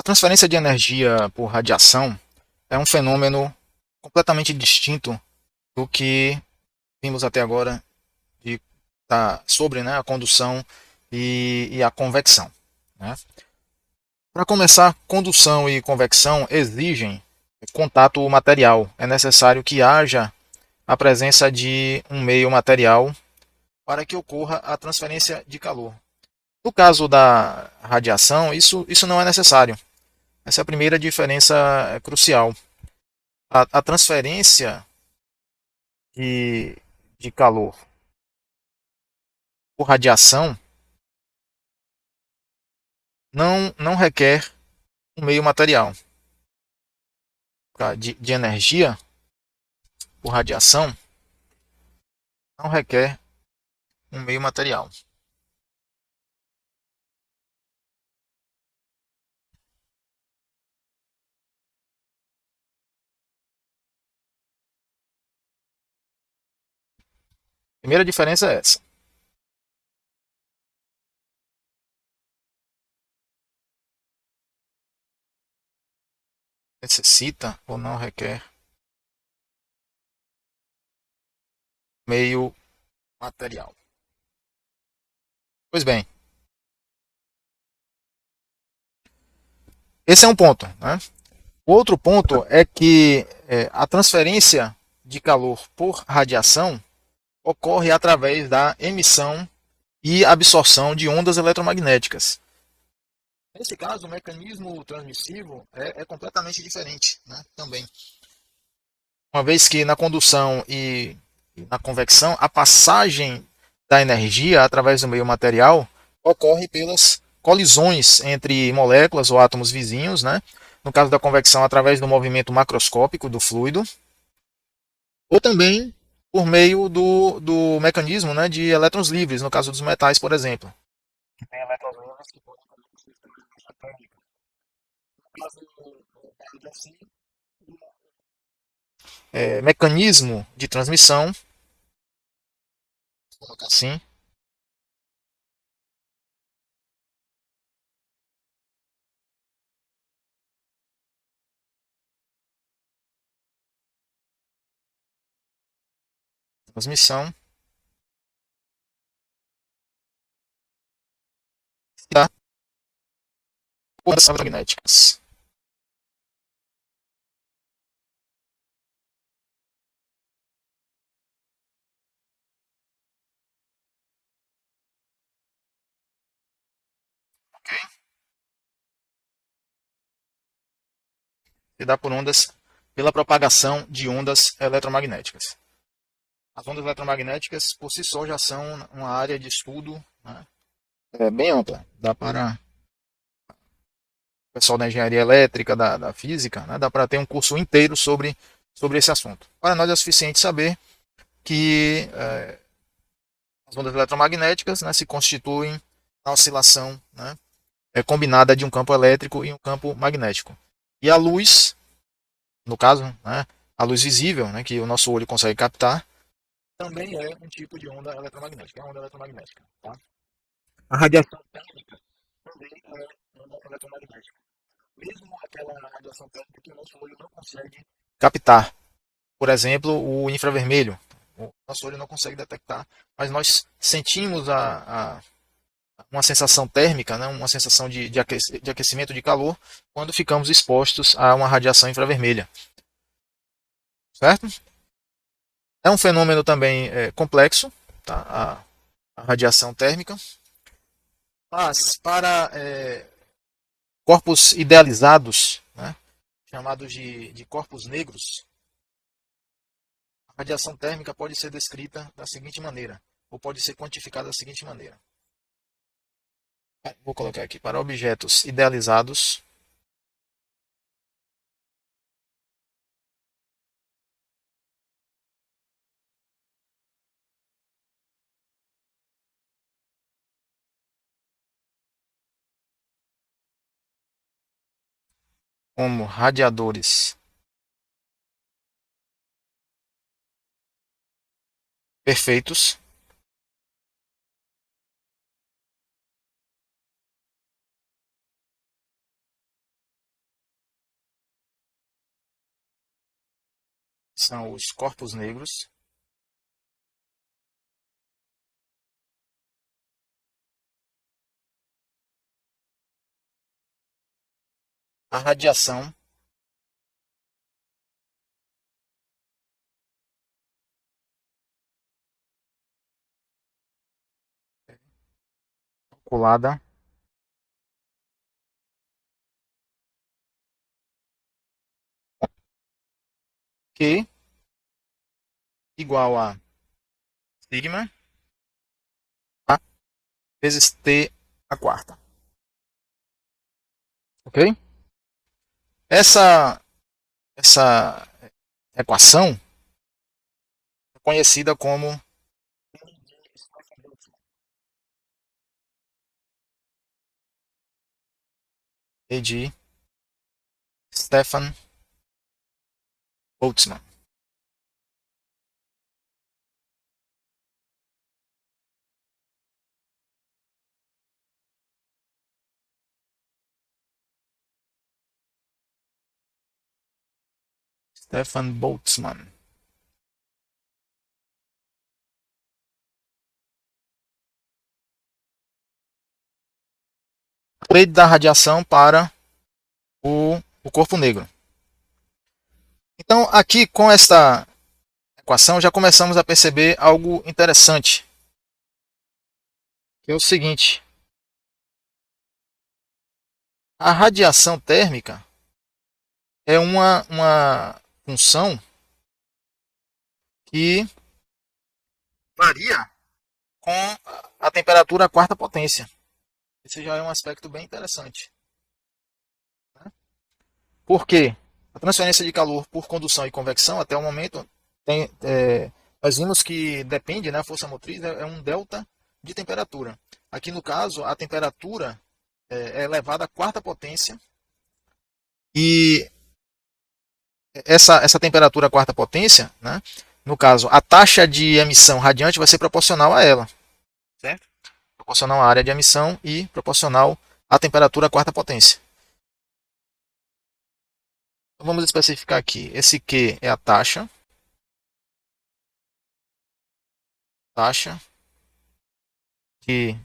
transferência de energia por radiação é um fenômeno completamente distinto do que vimos até agora sobre, né, a condução e a convecção. Né? Para começar, condução e convecção exigem contato material. É necessário que haja a presença de um meio material para que ocorra a transferência de calor. No caso da radiação, isso não é necessário. Essa é a primeira diferença crucial. A transferência de, de calor por radiação não requer um meio material. De energia por radiação não requer um meio material. A primeira diferença é essa. Necessita ou não requer meio material. Pois bem, esse é um ponto. Né? O outro ponto é que a transferência de calor por radiação ocorre através da emissão e absorção de ondas eletromagnéticas. Nesse caso, o mecanismo transmissivo é completamente diferente, né? Também. Uma vez que na condução e na convecção, a passagem da energia através do meio material ocorre pelas colisões entre moléculas ou átomos vizinhos, né? No caso da convecção, através do movimento macroscópico do fluido, ou também por meio do mecanismo, né, de elétrons livres, no caso dos metais, por exemplo. Tem elétrons livres que podem fazer o sistema de energia térmica. No caso da radiação, mecanismo de transmissão, vou colocar assim, transmissão da ondas eletromagnéticas. Se dá por ondas pela propagação de ondas eletromagnéticas. As ondas eletromagnéticas, por si só, já são uma área de estudo, né, bem ampla. Dá para o pessoal da engenharia elétrica, da física, né, dá para ter um curso inteiro sobre esse assunto. Para nós é suficiente saber que as ondas eletromagnéticas, né, se constituem na oscilação, né, combinada de um campo elétrico e um campo magnético. E a luz, no caso, né, a luz visível, né, que o nosso olho consegue captar, também é um tipo de onda eletromagnética. É uma onda eletromagnética. Tá? A radiação térmica também é onda eletromagnética. Mesmo aquela radiação térmica que o nosso olho não consegue captar. Por exemplo, o infravermelho. O nosso olho não consegue detectar, mas nós sentimos uma sensação térmica, né, uma sensação de aquecimento de calor, quando ficamos expostos a uma radiação infravermelha. Certo? É um fenômeno também complexo, tá? A radiação térmica, mas para corpos idealizados, né, chamados de corpos negros, a radiação térmica pode ser descrita da seguinte maneira, ou pode ser quantificada da seguinte maneira. Vou colocar aqui, para objetos idealizados, como radiadores perfeitos, são os corpos negros. A radiação calculada Q igual a sigma A vezes T a quarta. Ok? Essa equação é conhecida como E de Stefan Boltzmann. Stefan Boltzmann. Lei da radiação para o corpo negro. Então, aqui com esta equação já começamos a perceber algo interessante, que é o seguinte: a radiação térmica é uma função que varia com a temperatura à quarta potência. Esse já é um aspecto bem interessante. Por quê? A transferência de calor por condução e convecção, até o momento, nós vimos que depende, né, a força motriz é um delta de temperatura. Aqui no caso, a temperatura é elevada à quarta potência e essa temperatura à quarta potência, né, no caso, a taxa de emissão radiante vai ser proporcional a ela, certo? Proporcional à área de emissão e proporcional à temperatura à quarta potência. Então, vamos especificar aqui. Esse Q é a taxa de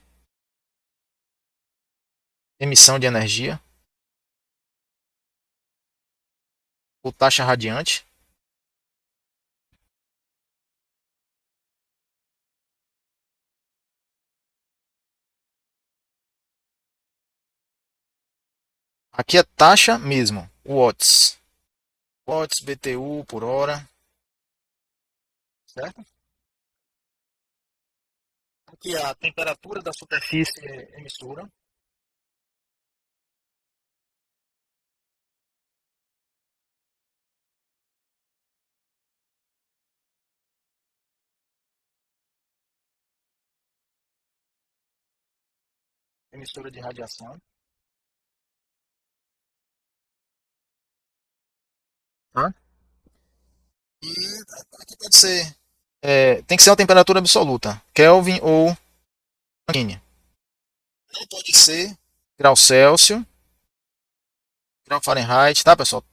emissão de energia, ou taxa radiante. Aqui é taxa mesmo, watts. Watts, BTU por hora, certo? Aqui é a temperatura da superfície emissora. Emissora de radiação. Tá? E aqui pode ser. Tem que ser uma temperatura absoluta, Kelvin ou Rankine. Não pode ser grau Celsius, grau Fahrenheit, tá, pessoal?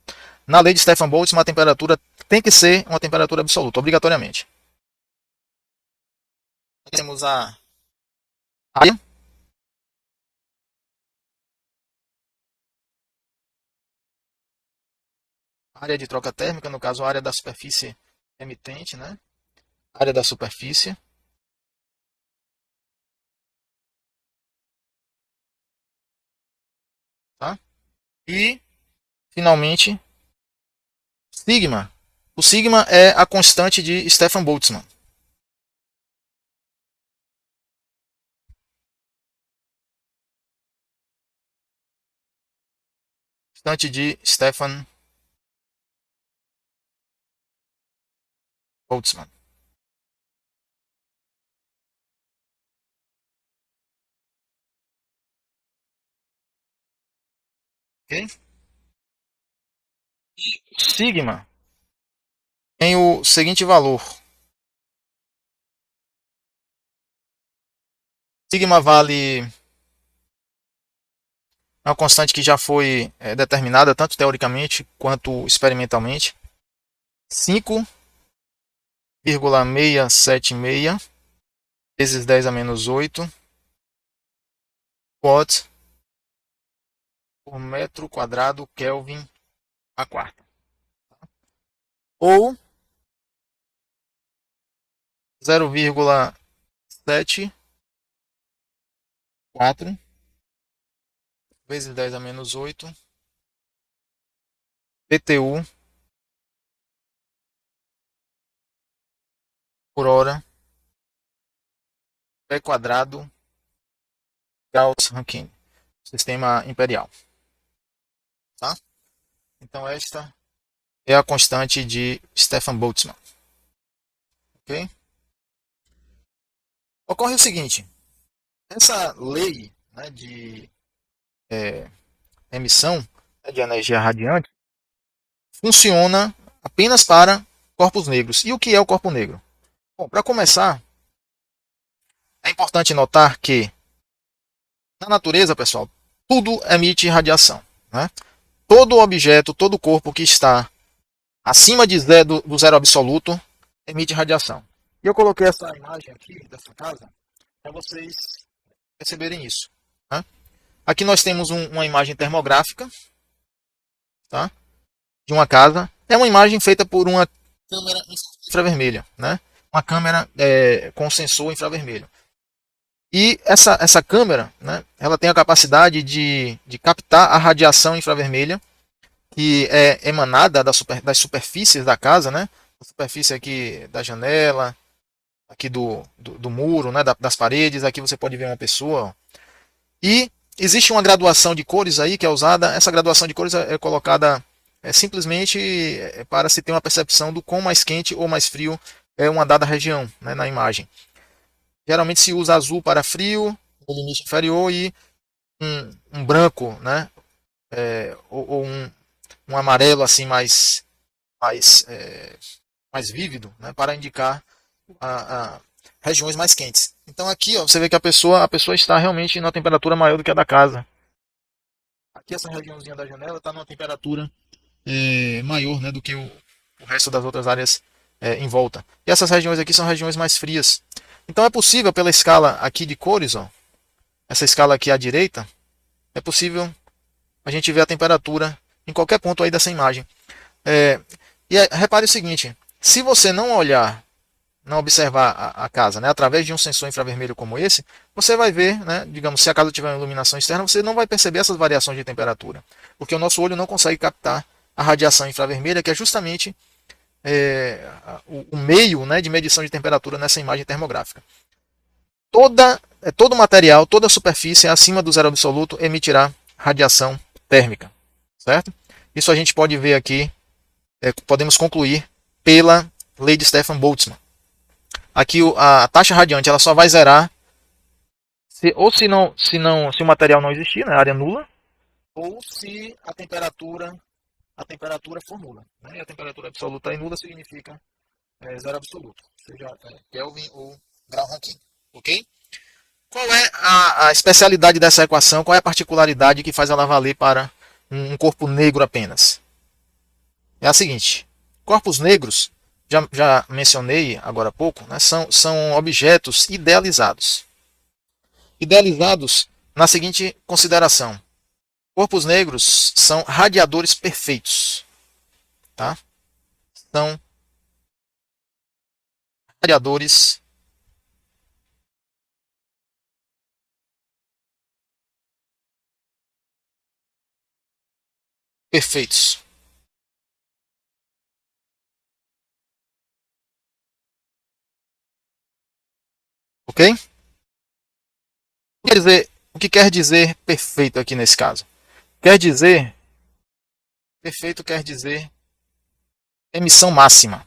Na lei de Stefan Boltzmann, a temperatura tem que ser uma temperatura absoluta, obrigatoriamente. Temos a área, área de troca térmica, no caso, a área da superfície emitente, né? Área da superfície. Tá? E, finalmente, sigma. O sigma é a constante de Stefan Boltzmann. Constante de Stefan Boltzmann. Ok? E sigma tem o seguinte valor. Sigma vale uma constante que já foi determinada tanto teoricamente quanto experimentalmente. 5 0,676 vezes 10 a menos 8 watts por metro quadrado Kelvin a quarta. Ou 0,74 vezes 10 a menos 8 BTU por hora pé quadrado Gauss-Rankine, sistema imperial. Tá? Então esta é a constante de Stefan Boltzmann. Ok? Ocorre o seguinte, essa lei, né, de emissão, né, de energia radiante funciona apenas para corpos negros. E o que é o corpo negro? Bom, para começar, é importante notar que na natureza, pessoal, tudo emite radiação. Né? Todo objeto, todo corpo que está acima de do zero absoluto emite radiação. E eu coloquei essa imagem aqui dessa casa para vocês perceberem isso. Né? Aqui nós temos uma imagem termográfica, tá? De uma casa. É uma imagem feita por uma câmera infravermelha, né? Uma câmera com sensor infravermelho. E essa câmera, né, ela tem a capacidade de captar a radiação infravermelha que é emanada das superfícies da casa, né? A superfície aqui da janela, aqui do muro, né, das paredes. Aqui você pode ver uma pessoa. Ó. E existe uma graduação de cores aí que é usada. Essa graduação de cores é colocada simplesmente para se ter uma percepção do quão mais quente ou mais frio é uma dada região, né, na imagem. Geralmente se usa azul para frio, no limite inferior, e um branco, né, ou um amarelo assim mais vívido, né, para indicar a regiões mais quentes. Então aqui ó, você vê que a pessoa está realmente na temperatura maior do que a da casa. Aqui essa regiãozinha da janela está numa temperatura maior, né, do que o resto das outras áreas em volta. E essas regiões aqui são regiões mais frias. Então é possível pela escala aqui de cores, ó, essa escala aqui à direita, é possível a gente ver a temperatura em qualquer ponto aí dessa imagem. Repare o seguinte, se você não olhar, não observar a casa, né, através de um sensor infravermelho como esse, você vai ver, né, digamos, se a casa tiver uma iluminação externa, você não vai perceber essas variações de temperatura, porque o nosso olho não consegue captar a radiação infravermelha, que é justamente o meio, né, de medição de temperatura nessa imagem termográfica. Todo material, toda superfície acima do zero absoluto emitirá radiação térmica, certo? Isso a gente pode ver aqui, podemos concluir pela lei de Stefan Boltzmann. Aqui a taxa radiante ela só vai zerar se o material não existir, né, área nula, ou se a temperatura for nula. Né? E a temperatura absoluta e nula significa zero absoluto, seja Kelvin ou grau Rankine. Ok? Qual é a especialidade dessa equação? Qual é a particularidade que faz ela valer para um corpo negro apenas? É a seguinte: corpos negros, já mencionei agora há pouco, né, são objetos idealizados. Idealizados na seguinte consideração: corpos negros são radiadores perfeitos. Tá? São radiadores perfeitos. Ok? O que quer dizer perfeito aqui nesse caso? Perfeito quer dizer emissão máxima.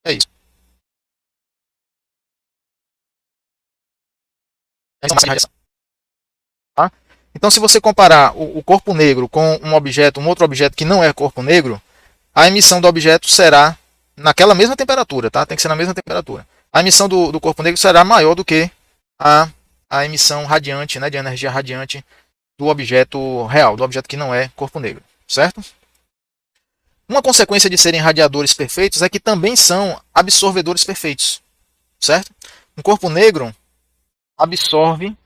É isso. Tá? Então, se você comparar o corpo negro com um outro objeto que não é corpo negro, a emissão do objeto será naquela mesma temperatura, tá? Tem que ser na mesma temperatura. A emissão do corpo negro será maior do que a emissão radiante, né, de energia radiante do objeto real, do objeto que não é corpo negro, certo? Uma consequência de serem radiadores perfeitos é que também são absorvedores perfeitos, certo? Um corpo negro absorve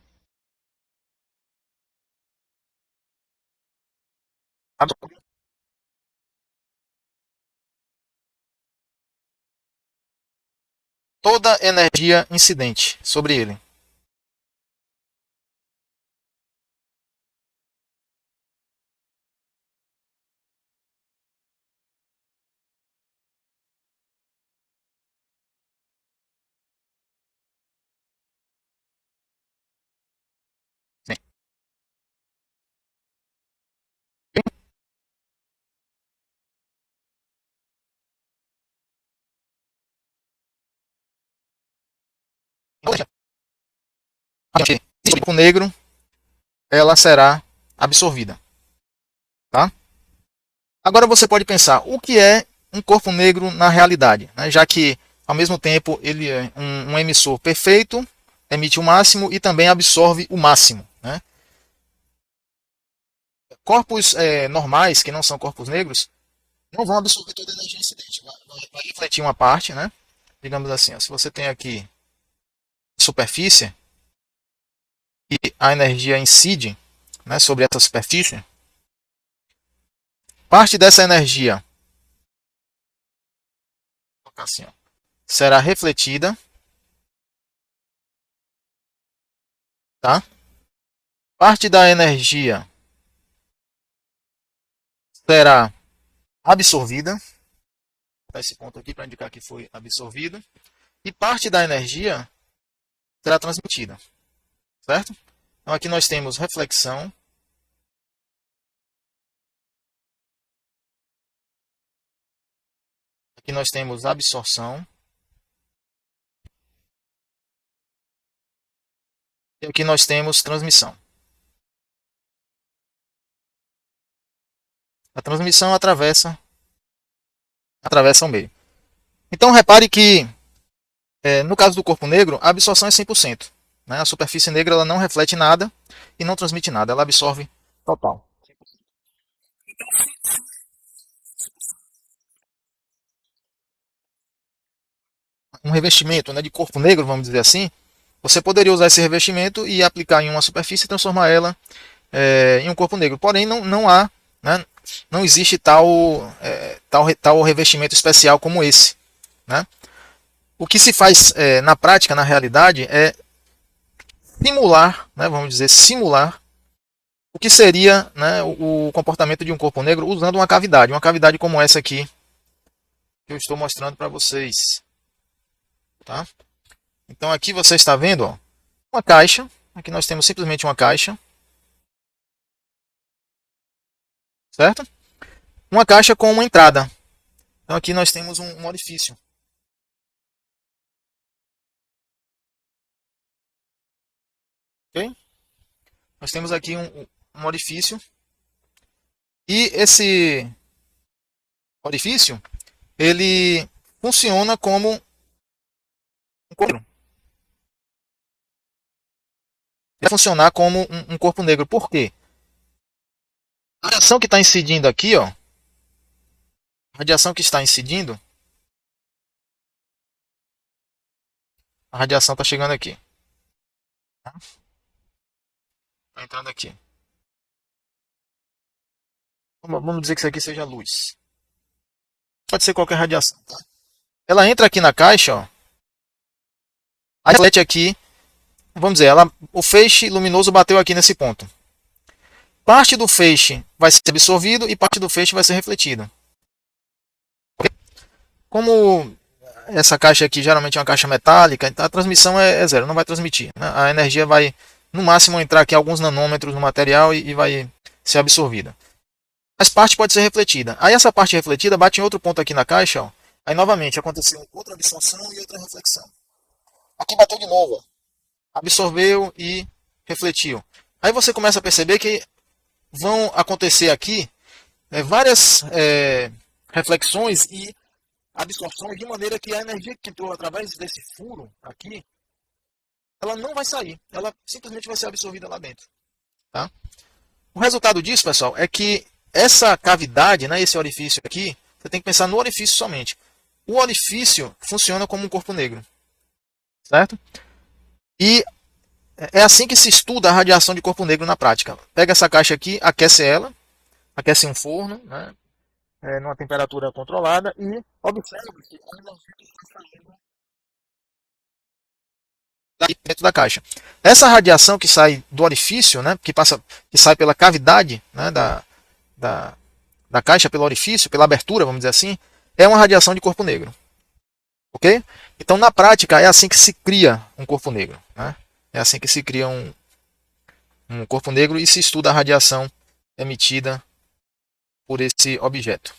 toda energia incidente sobre ele. Sim. O corpo negro, ela será absorvida, tá? Agora você pode pensar, o que é um corpo negro na realidade? Né? Já que, ao mesmo tempo, ele é um emissor perfeito, emite o máximo e também absorve o máximo. Né? Corpos normais, que não são corpos negros, não vão absorver toda a energia incidente. Vai refletir uma parte, né? Digamos assim, ó, se você tem aqui superfície e a energia incide, né, sobre essa superfície, parte dessa energia assim, ó, será refletida, tá? Parte da energia será absorvida, tá esse ponto aqui para indicar que foi absorvida, e parte da energia será transmitida, certo? Então aqui nós temos reflexão, aqui nós temos absorção, e aqui nós temos transmissão. A transmissão atravessa o meio. Então repare que no caso do corpo negro, a absorção é 100%. Né? A superfície negra ela não reflete nada e não transmite nada, ela absorve total. Um revestimento, né, de corpo negro, vamos dizer assim, você poderia usar esse revestimento e aplicar em uma superfície e transformar ela em um corpo negro. Porém, não há, né, não existe tal revestimento especial como esse. Né? O que se faz na prática, na realidade, é simular, né, vamos dizer, simular o que seria, né, o comportamento de um corpo negro usando uma cavidade como essa aqui que eu estou mostrando para vocês. Tá? Então aqui você está vendo, ó, uma caixa. Aqui nós temos simplesmente uma caixa, certo? Uma caixa com uma entrada. Então aqui nós temos um orifício. Ok? Nós temos aqui um orifício. E esse orifício, ele funciona como um corpo negro. Vai funcionar como um corpo negro. Por quê? A radiação que está incidindo aqui, ó, a radiação que está incidindo, a radiação está chegando aqui. Está entrando aqui. Vamos dizer que isso aqui seja luz. Pode ser qualquer radiação. Tá? Ela entra aqui na caixa, ó. Aí reflete aqui. Vamos dizer, o feixe luminoso bateu aqui nesse ponto. Parte do feixe vai ser absorvido e parte do feixe vai ser refletido. Como essa caixa aqui geralmente é uma caixa metálica, então a transmissão é zero, não vai transmitir. Né? A energia vai, no máximo, entrar aqui alguns nanômetros no material e vai ser absorvida. Mas parte pode ser refletida. Aí essa parte refletida bate em outro ponto aqui na caixa. Ó. Aí novamente aconteceu outra absorção e outra reflexão. Aqui bateu de novo. Ó. Absorveu e refletiu. Aí você começa a perceber que vão acontecer aqui várias reflexões e absorções de maneira que a energia que entrou através desse furo aqui, ela não vai sair. Ela simplesmente vai ser absorvida lá dentro. Tá? O resultado disso, pessoal, é que essa cavidade, né, esse orifício aqui, Você tem que pensar no orifício somente. O orifício funciona como um corpo negro, certo? E é assim que se estuda a radiação de corpo negro na prática. Pega essa caixa aqui, aquece ela, aquece um forno, né, numa temperatura controlada e observa que a energia está saindo dentro da caixa. Essa radiação que sai do orifício, né, que sai pela cavidade, né, da caixa, pelo orifício, pela abertura, vamos dizer assim, é uma radiação de corpo negro. Ok? Então, na prática, é assim que se cria um corpo negro. Né? É assim que se cria um corpo negro e se estuda a radiação emitida por esse objeto.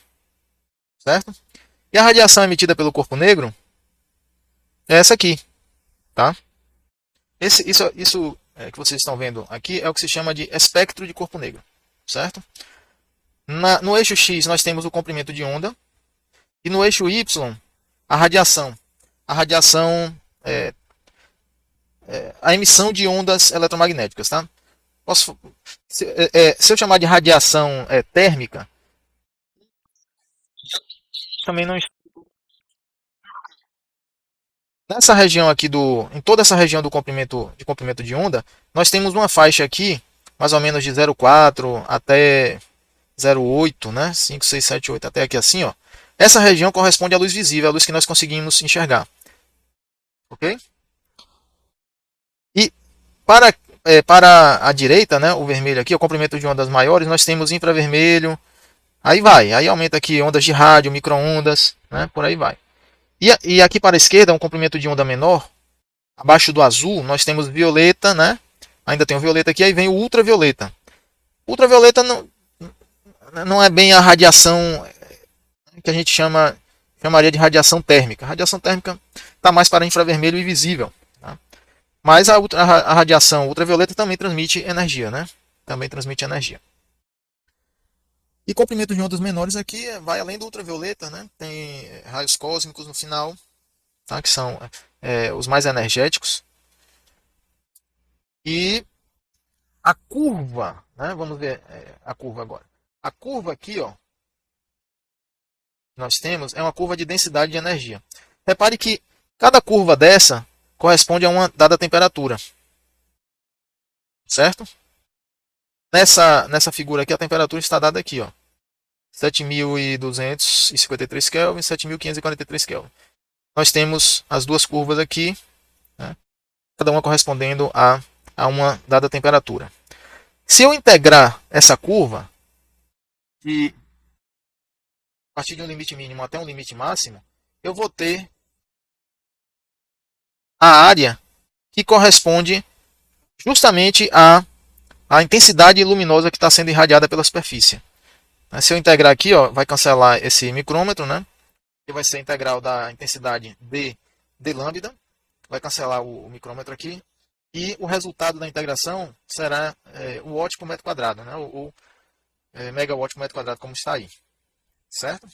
Certo? E a radiação emitida pelo corpo negro é essa aqui. Tá? Isso que vocês estão vendo aqui é o que se chama de espectro de corpo negro. Certo? No eixo X nós temos o comprimento de onda e no eixo Y a radiação. A radiação a emissão de ondas eletromagnéticas. Tá? Se eu chamar de radiação térmica, também não. Nessa região aqui em toda essa região do comprimento de onda, nós temos uma faixa aqui, mais ou menos de 0,4 até 0,8, né? 5, 6, 7, 8, até aqui assim, ó. Essa região corresponde à luz visível, à luz que nós conseguimos enxergar. Ok? E para a direita, né, o vermelho aqui, o comprimento de ondas maiores, nós temos infravermelho, aí vai, aí aumenta aqui ondas de rádio, micro-ondas, né, por aí vai. E aqui para a esquerda, um comprimento de onda menor, abaixo do azul, nós temos violeta, né? Ainda tem o violeta aqui, aí vem o ultravioleta. Ultravioleta não é bem a radiação que a gente chamaria de radiação térmica. A radiação térmica está mais para infravermelho e visível. Tá? Mas a radiação ultravioleta também transmite energia, né? Também transmite energia. E comprimento de ondas menores aqui vai além do ultravioleta, né? Tem raios cósmicos no final, tá? Que são os mais energéticos. E a curva, né? Vamos ver a curva agora. A curva aqui, ó, nós temos é uma curva de densidade de energia. Repare que cada curva dessa corresponde a uma dada temperatura, certo? Nessa figura aqui a temperatura está dada aqui, ó, 7.253 Kelvin, 7.543 Kelvin. Nós temos as duas curvas aqui, né? Cada uma correspondendo a uma dada temperatura. Se eu integrar essa curva a partir de um limite mínimo até um limite máximo, eu vou ter a área que corresponde justamente à intensidade luminosa que está sendo irradiada pela superfície. Se eu integrar aqui, ó, vai cancelar esse micrômetro, né? Que vai ser a integral da intensidade d lambda, vai cancelar o micrômetro aqui, e o resultado da integração será o watt por metro quadrado, né? Ou megawatt por metro quadrado, como está aí, certo?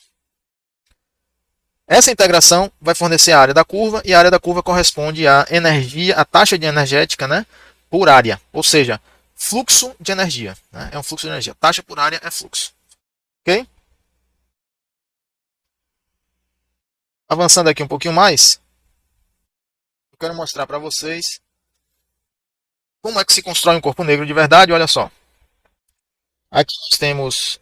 Essa integração vai fornecer a área da curva, e a área da curva corresponde à energia, à taxa de energética, né, por área, ou seja, fluxo de energia, né? É um fluxo de energia. Taxa por área é fluxo. Ok? Avançando aqui um pouquinho mais, eu quero mostrar para vocês como é que se constrói um corpo negro de verdade. Olha só. Aqui nós temos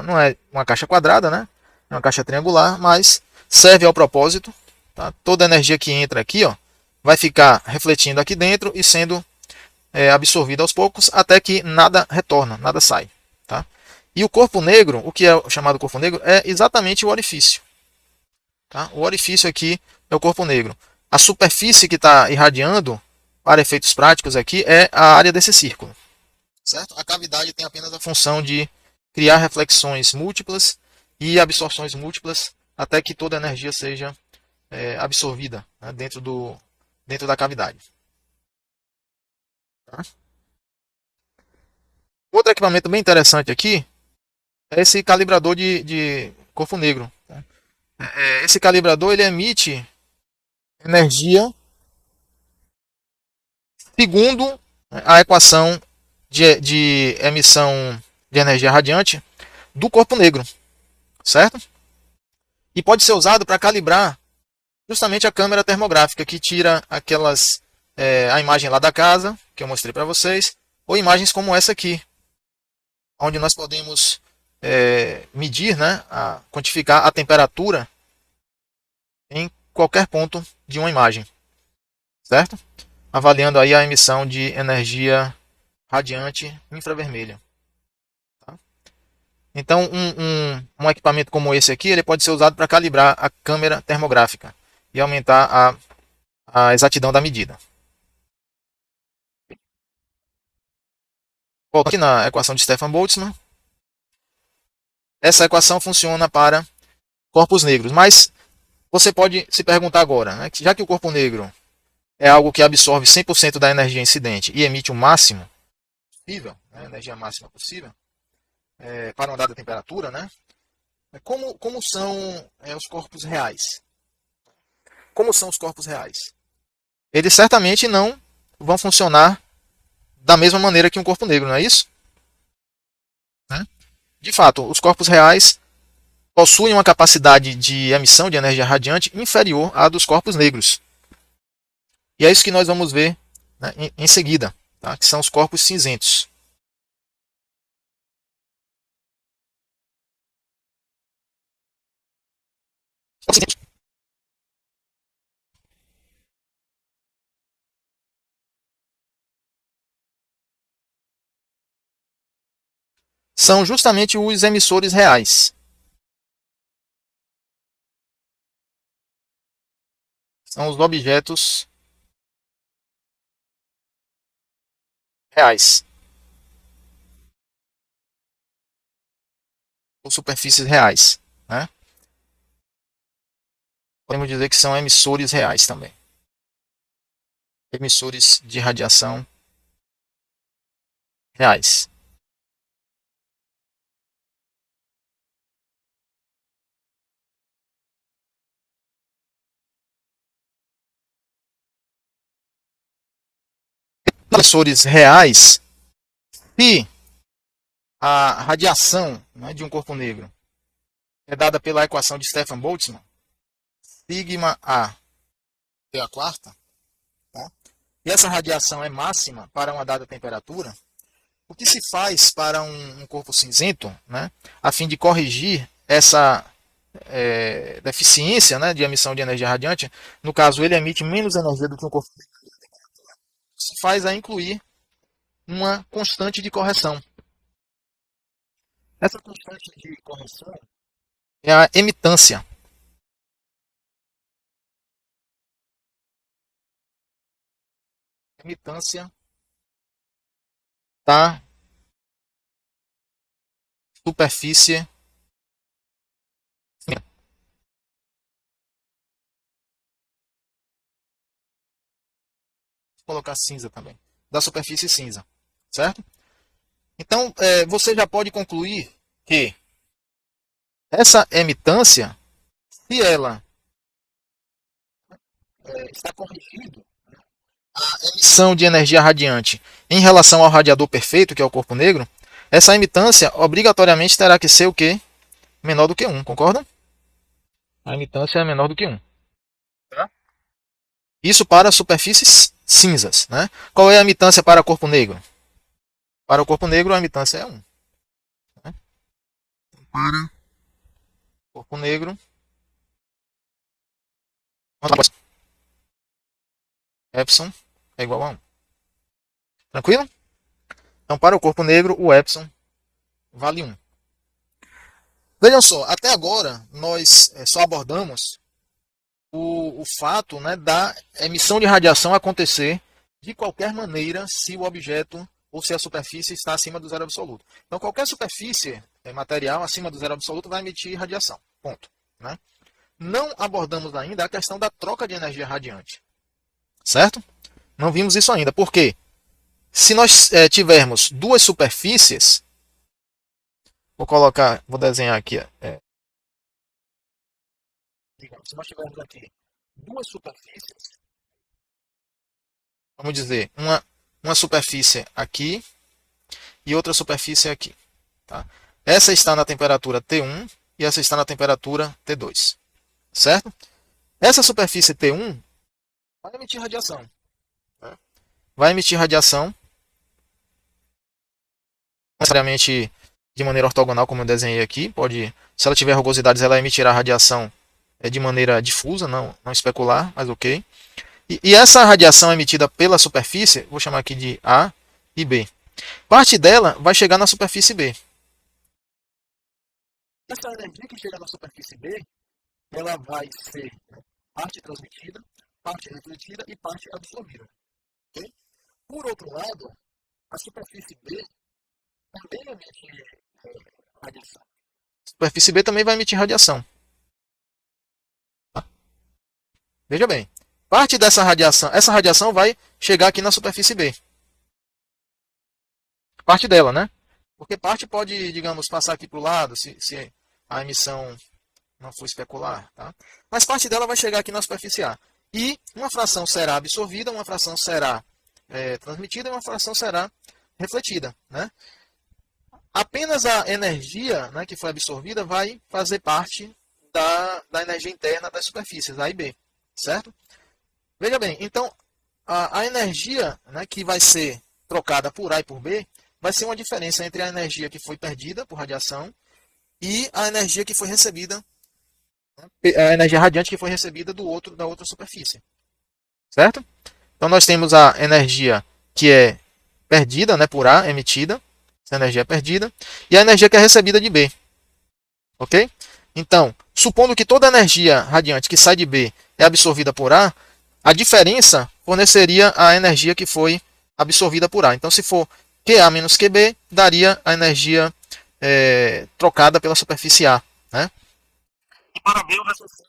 não é uma caixa quadrada, né? É uma caixa triangular, mas serve ao propósito. Tá? Toda a energia que entra aqui, ó, vai ficar refletindo aqui dentro e sendo absorvida aos poucos até que nada retorna, nada sai. Tá? E o corpo negro, o que é chamado corpo negro, é exatamente o orifício. Tá? O orifício aqui é o corpo negro. A superfície que está irradiando, para efeitos práticos aqui, é a área desse círculo. Certo? A cavidade tem apenas a função de criar reflexões múltiplas e absorções múltiplas até que toda a energia seja absorvida, né, dentro da cavidade. Tá? Outro equipamento bem interessante aqui é esse calibrador de corpo negro. Tá? Esse calibrador ele emite energia segundo a equação de emissão de energia radiante do corpo negro, certo? E pode ser usado para calibrar justamente a câmera termográfica, que tira a imagem lá da casa, que eu mostrei para vocês, ou imagens como essa aqui, onde nós podemos medir, né, quantificar a temperatura em qualquer ponto de uma imagem, certo? Avaliando aí a emissão de energia radiante infravermelha. Tá? Então, um equipamento como esse aqui, ele pode ser usado para calibrar a câmera termográfica e aumentar a exatidão da medida. Voltando aqui na equação de Stefan Boltzmann, essa equação funciona para corpos negros, mas você pode se perguntar agora, né, já que o corpo negro é algo que absorve 100% da energia incidente e emite o máximo possível, né, a energia máxima possível, para uma dada temperatura, né, como são os corpos reais? Como são os corpos reais? Eles certamente não vão funcionar da mesma maneira que um corpo negro, não é isso? Né? De fato, os corpos reais possuem uma capacidade de emissão de energia radiante inferior à dos corpos negros. E é isso que nós vamos ver, né, em seguida, tá? Que são os corpos cinzentos. São justamente os emissores reais. São os objetos reais. Ou superfícies reais. Né? Podemos dizer que são emissores reais também. Emissores de radiação reais. Emissores reais, se a radiação, né, de um corpo negro é dada pela equação de Stefan Boltzmann, sigma A é a quarta, tá? E essa radiação é máxima para uma dada temperatura, o que se faz para um corpo cinzento, né, a fim de corrigir essa deficiência, né, de emissão de energia radiante? No caso, ele emite menos energia do que um corpo negro. Se faz a incluir uma constante de correção. Essa constante de correção é a emitância. Emitância da superfície. Vou colocar cinza também. Da superfície cinza. Certo? Então, você já pode concluir que essa emitância, se ela está corrigindo a emissão de energia radiante em relação ao radiador perfeito, que é o corpo negro, essa emitância obrigatoriamente terá que ser o quê? Menor do que 1, concordam? A emitância é menor do que 1. Tá? Isso para superfícies cinzas. Né? Qual é a emitância para o corpo negro? Para o corpo negro, a emitância é 1. Né? Para o corpo negro, Epsilon é igual a 1. Tranquilo? Então, para o corpo negro, o Epsilon vale 1. Vejam só, até agora nós só abordamos o fato, né, da emissão de radiação acontecer de qualquer maneira se o objeto ou se a superfície está acima do zero absoluto. Então, qualquer superfície material acima do zero absoluto vai emitir radiação. Ponto. Né? Não abordamos ainda a questão da troca de energia radiante. Certo? Não vimos isso ainda. Por quê? Se nós tivermos duas superfícies, vou desenhar aqui. Se nós tivermos aqui duas superfícies, vamos dizer, uma superfície aqui e outra superfície aqui. Tá? Essa está na temperatura T1 e essa está na temperatura T2. certo? Essa superfície T1 vai emitir radiação. Né? Vai emitir radiação, necessariamente de maneira ortogonal, como eu desenhei aqui. Pode, se ela tiver rugosidades, ela emitirá radiação de maneira difusa, não especular, mas ok. E essa radiação emitida pela superfície, vou chamar aqui de A e B. Parte dela vai chegar na superfície B. Essa energia que chega na superfície B, ela vai ser parte transmitida, parte refletida e parte absorvida. Okay? Por outro lado, a superfície B também emite radiação. A superfície B também vai emitir radiação. Tá? Veja bem, parte dessa radiação, essa radiação vai chegar aqui na superfície B. Parte dela, né? Porque parte pode, digamos, passar aqui para o lado, se a emissão não for especular, tá? Mas parte dela vai chegar aqui na superfície A. E uma fração será absorvida, uma fração será transmitida e uma fração será refletida, né? Apenas a energia, né, que foi absorvida vai fazer parte da energia interna das superfícies, A e B, certo? Veja bem, então a energia, né, que vai ser trocada por A e por B vai ser uma diferença entre a energia que foi perdida por radiação e a energia que foi recebida, né, a energia radiante que foi recebida da outra superfície, certo? Então nós temos a energia que é perdida, né, por A, emitida, essa energia é perdida, e a energia que é recebida de B, ok? Então, supondo que toda a energia radiante que sai de B é absorvida por a diferença forneceria a energia que foi absorvida por A. Então, se for QA menos QB, daria a energia trocada pela superfície A. Né? E para B, o raciocínio.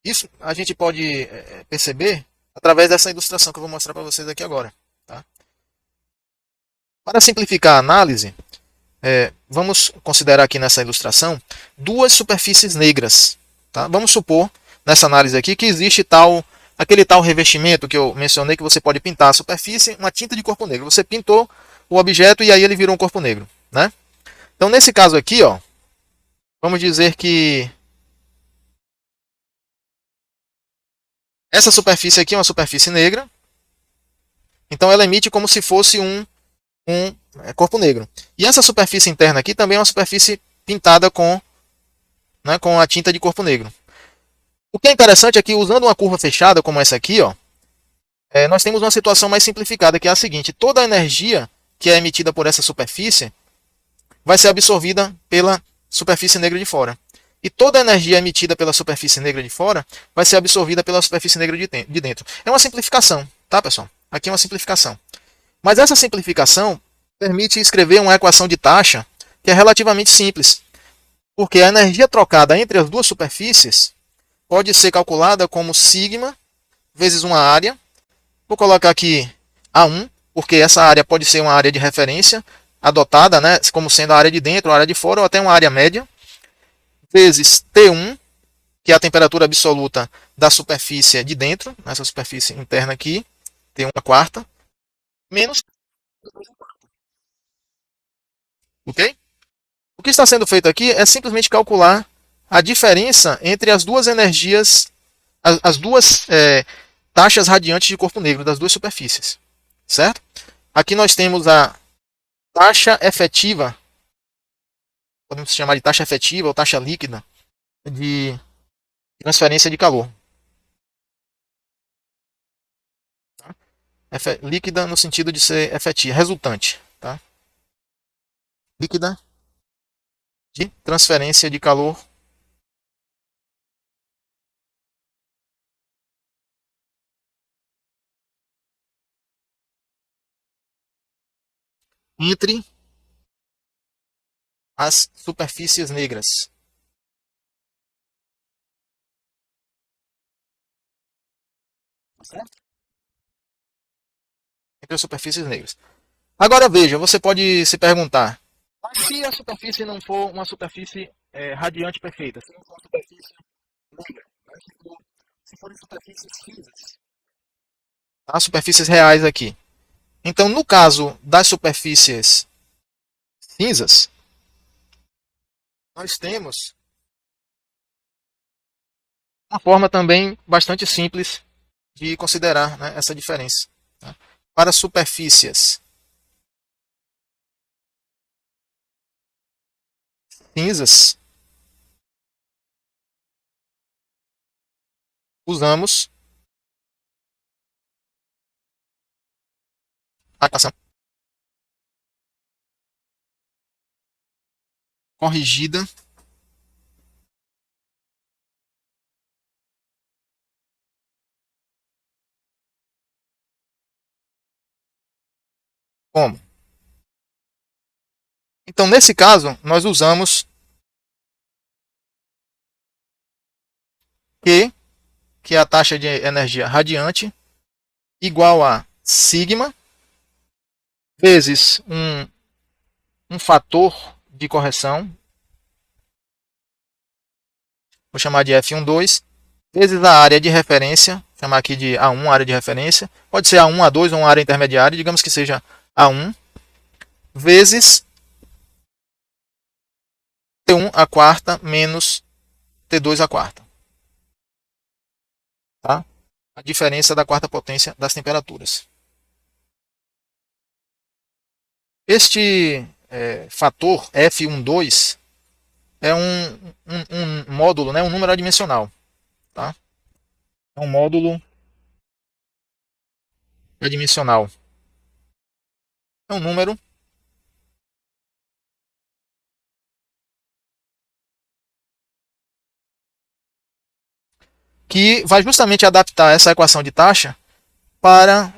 Isso a gente pode perceber através dessa ilustração que eu vou mostrar para vocês aqui agora. Tá? Para simplificar a análise, vamos considerar aqui nessa ilustração duas superfícies negras. Tá? Vamos supor, nessa análise aqui, que existe aquele tal revestimento que eu mencionei, que você pode pintar a superfície, uma tinta de corpo negro. Você pintou o objeto e aí ele virou um corpo negro. Né? Então, nesse caso aqui, ó, vamos dizer que essa superfície aqui é uma superfície negra. Então, ela emite como se fosse um corpo negro. E essa superfície interna aqui também é uma superfície pintada com a tinta de corpo negro. O que é interessante é que, usando uma curva fechada como essa aqui, ó, nós temos uma situação mais simplificada, que é a seguinte: toda a energia que é emitida por essa superfície vai ser absorvida pela superfície negra de fora. E toda a energia emitida pela superfície negra de fora vai ser absorvida pela superfície negra de dentro. É uma simplificação, tá, pessoal? Aqui é uma simplificação. Mas essa simplificação permite escrever uma equação de taxa que é relativamente simples. Porque a energia trocada entre as duas superfícies pode ser calculada como sigma vezes uma área. Vou colocar aqui A1, porque essa área pode ser uma área de referência adotada, né, como sendo a área de dentro, a área de fora, ou até uma área média, vezes T1, que é a temperatura absoluta da superfície de dentro, nessa superfície interna aqui, T1/4, menos. Ok? O que está sendo feito aqui é simplesmente calcular a diferença entre as duas energias, as duas taxas radiantes de corpo negro das duas superfícies. Certo? Aqui nós temos a taxa efetiva, podemos chamar de taxa efetiva ou taxa líquida de transferência de calor. Líquida no sentido de ser efetiva, resultante. Tá? Líquida de transferência de calor entre as superfícies negras. Certo? Entre as superfícies negras. Agora veja, você pode se perguntar, mas se a superfície não for uma superfície radiante perfeita, se não for uma superfície negra, né? se forem superfícies cinzas, tá? Superfícies reais aqui. Então, no caso das superfícies cinzas, nós temos Uma forma também bastante simples de considerar, né, essa diferença. Tá? Para superfícies cinzas, usamos a equação corrigida como? Então, nesse caso, nós usamos Q, que é a taxa de energia radiante, igual a sigma, vezes um fator de correção, vou chamar de F12, vezes a área de referência, vou chamar aqui de A1, área de referência, pode ser A1, A2 ou uma área intermediária, digamos que seja A1, vezes T1 a quarta menos T2 a quarta. Tá? A diferença da quarta potência das temperaturas. Este fator F12 é um módulo, né, um número adimensional. Tá? É um módulo adimensional. É um número que vai justamente adaptar essa equação de taxa para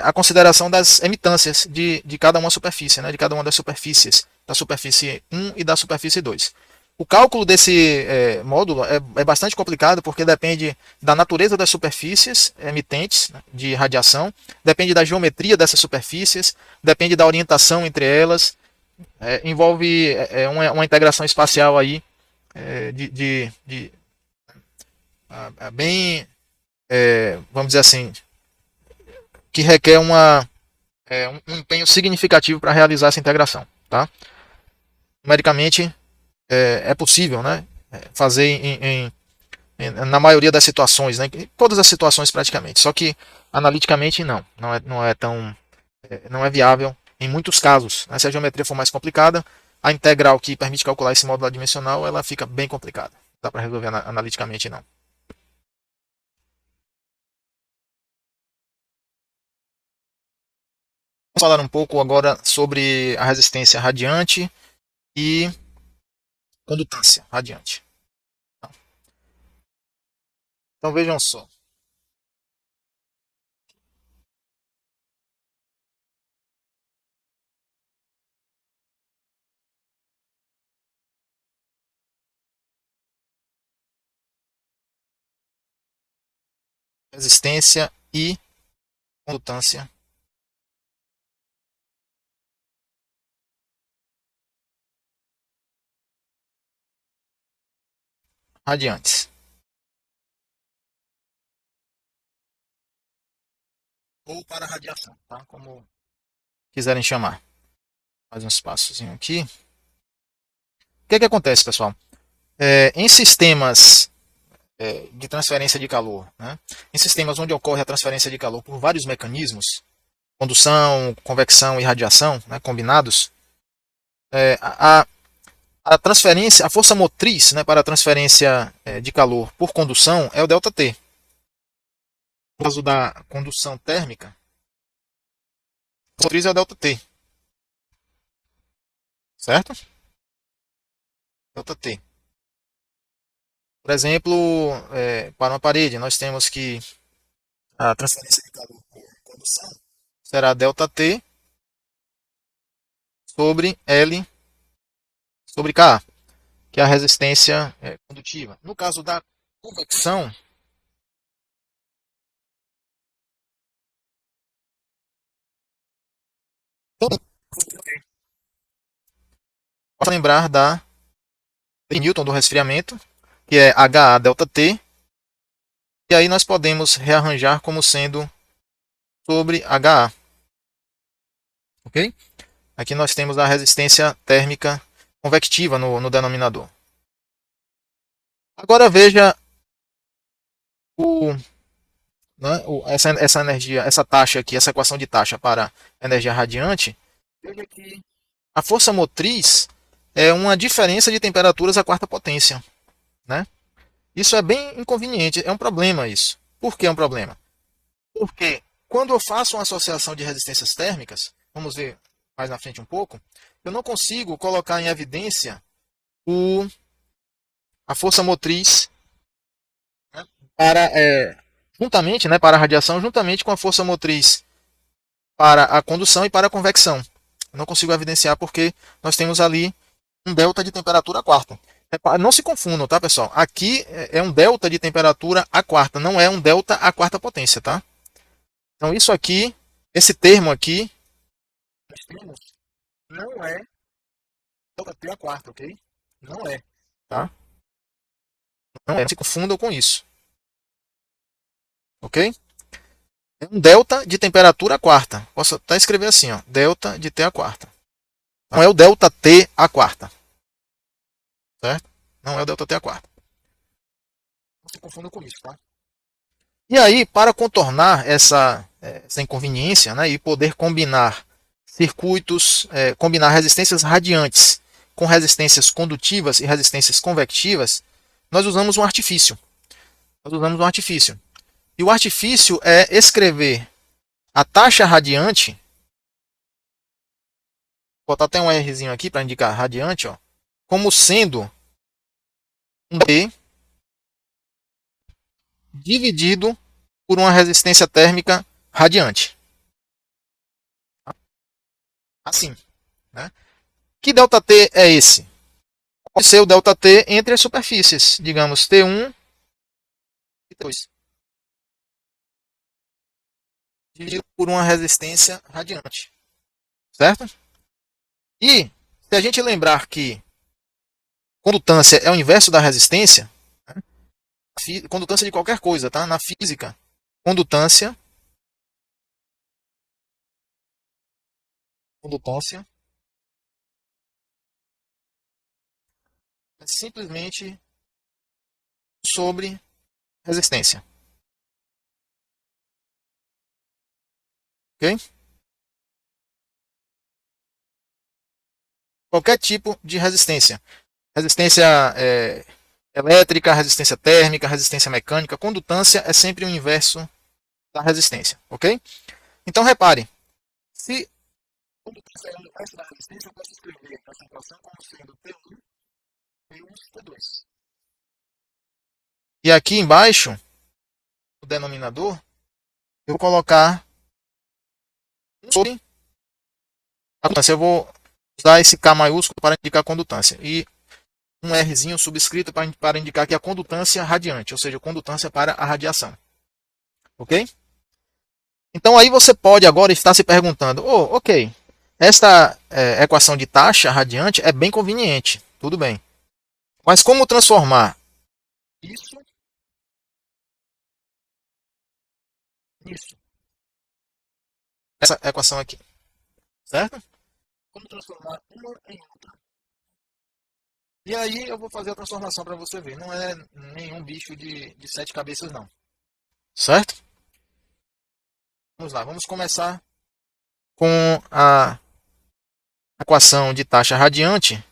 a consideração das emitâncias de cada uma superfície, né, de cada uma das superfícies, da superfície 1 e da superfície 2. O cálculo desse módulo é bastante complicado porque depende da natureza das superfícies emitentes, né, de radiação, depende da geometria dessas superfícies, depende da orientação entre elas, envolve uma integração espacial aí bem, vamos dizer assim, que requer um empenho significativo para realizar essa integração. Tá? Numericamente, é possível, né, fazer na maioria das situações, né, em todas as situações praticamente, só que analiticamente não é viável em muitos casos. Né, se a geometria for mais complicada, a integral que permite calcular esse módulo adimensional ela fica bem complicada. Não dá para resolver analiticamente não. Vamos falar um pouco agora sobre a resistência radiante e condutância radiante. Então vejam só. Resistência e condutância radiantes. Ou para radiação, tá? Como quiserem chamar. Mais um espaçozinho aqui. O que é que acontece, pessoal? Em sistemas de transferência de calor, né? Em sistemas onde ocorre a transferência de calor por vários mecanismos, condução, convecção e radiação, né, combinados, é, a, a transferência, a força motriz, né, para a transferência de calor por condução é o ΔT. No caso da condução térmica, a motriz é o ΔT, certo? ΔT. Por exemplo, para uma parede, nós temos que a transferência de calor por condução será ΔT sobre L sobre K, que é a resistência condutiva. No caso da convecção, vamos lembrar da lei de Newton do resfriamento, que é HA ΔT, e aí nós podemos rearranjar como sendo sobre HA. Ok? Aqui nós temos a resistência térmica convectiva no denominador. Agora veja o, né, essa energia, essa taxa aqui, essa equação de taxa para energia radiante, veja que a força motriz é uma diferença de temperaturas à quarta potência, né? Isso é bem inconveniente, é um problema isso. Por que é um problema? Porque quando eu faço uma associação de resistências térmicas, vamos ver mais na frente um pouco, eu não consigo colocar em evidência o, a força motriz, né, para, juntamente, né, para a radiação, juntamente com a força motriz para a condução e para a convecção. Eu não consigo evidenciar porque nós temos ali um delta de temperatura a quarta. Não se confundam, tá, pessoal? Aqui é um delta de temperatura a quarta, não é um delta a quarta potência, tá? Então isso aqui, esse termo aqui, nós temos, não é delta T a quarta, ok? Não é, tá? Não é, não se confundam com isso, ok? É um delta de temperatura a quarta. Posso até escrever assim, ó, delta de T a quarta. Não é o delta T a quarta, certo? Não é o delta T a quarta. Não se confundam com isso, tá? E aí, para contornar essa inconveniência, né, e poder combinar circuitos, combinar resistências radiantes com resistências condutivas e resistências convectivas, nós usamos um artifício. Nós usamos um artifício. E o artifício é escrever a taxa radiante, vou botar até um Rzinho aqui para indicar radiante, ó, como sendo um T dividido por uma resistência térmica radiante. Assim, né? Que ΔT é esse? Pode ser o ΔT entre as superfícies, digamos T1 e T2, dividido por uma resistência radiante, certo? E se a gente lembrar que condutância é o inverso da resistência, né? Condutância de qualquer coisa, tá? Na física, condutância, condutância é simplesmente sobre resistência, ok? Qualquer tipo de resistência. Resistência elétrica, resistência térmica, resistência mecânica, condutância é sempre o inverso da resistência, ok? Então repare, se condutância é o inverso da resistência, eu posso escrever essa equação como sendo T1 menos T2. E aqui embaixo, no denominador, eu vou colocar sobre a condutância. Eu vou usar esse K maiúsculo para indicar a condutância. E um Rzinho subscrito para indicar que a condutância radiante, ou seja, condutância para a radiação. Ok? Então aí você pode agora estar se perguntando, ok, esta equação de taxa radiante é bem conveniente, tudo bem. Mas como transformar isso nisso? Essa equação aqui, certo? Como transformar uma em outra? E aí eu vou fazer a transformação para você ver. Não é nenhum bicho de sete cabeças, não. Certo? Vamos lá, vamos começar com a equação de taxa radiante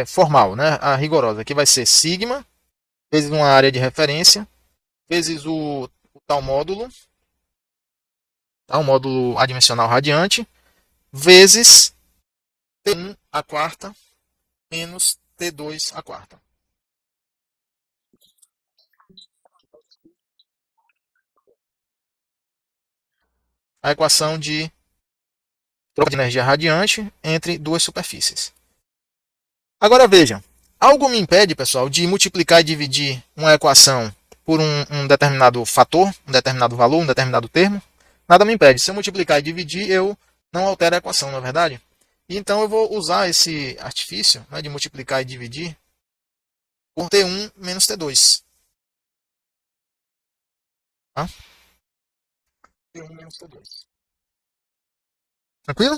formal, né? A rigorosa, que vai ser sigma vezes uma área de referência vezes o tal módulo, tá? O módulo adimensional radiante, vezes T1 a quarta menos T2 a quarta. A equação de troca de energia radiante entre duas superfícies. Agora veja, algo me impede, pessoal, de multiplicar e dividir uma equação por um determinado fator, um determinado valor, um determinado termo? Nada me impede. Se eu multiplicar e dividir, eu não altero a equação, não é verdade? Então eu vou usar esse artifício, né, de multiplicar e dividir por T1 menos T2. Tá? T1 menos T2. Tranquilo?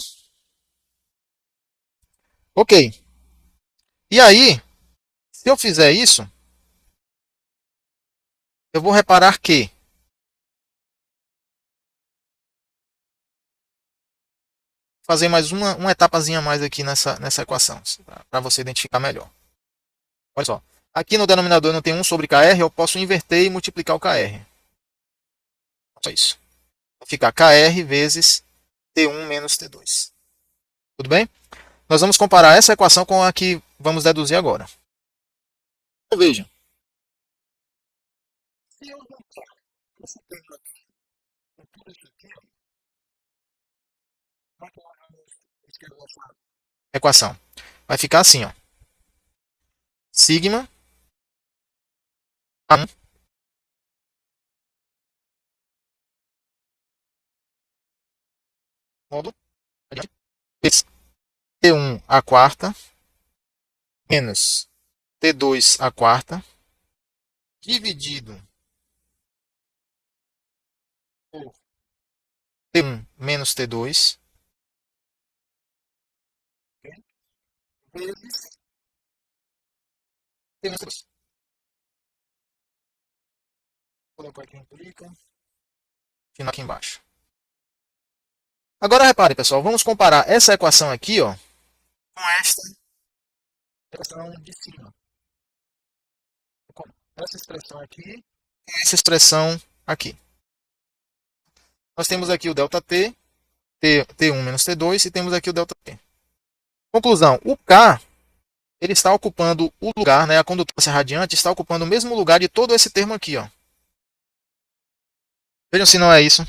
Ok. E aí, se eu fizer isso, eu vou reparar que fazer mais uma etapazinha a mais aqui nessa equação, para você identificar melhor. Olha só, aqui no denominador não tem 1 sobre KR, eu posso inverter e multiplicar o KR. Só isso. Vai ficar KR vezes T1 menos T2. Tudo bem? Nós vamos comparar essa equação com a que vamos deduzir agora. Então, veja. Se eu juntar esse termo aqui com tudo isso aqui, como é que nós vamos escrever essa equação? Vai ficar assim, ó. Sigma A1 módulo T1 a quarta menos T2 a quarta dividido por T1 menos T2 vezes T menos T2. Vou colocar aqui implica. Final aqui embaixo. Agora repare, pessoal, vamos comparar essa equação aqui, ó, com esta expressão de cima. Essa expressão aqui e essa expressão aqui. Nós temos aqui o ΔT, T1 menos T2 e temos aqui o ΔT. Conclusão, o K ele está ocupando o lugar, né, a condutância radiante está ocupando o mesmo lugar de todo esse termo aqui. Ó. Vejam se não é isso.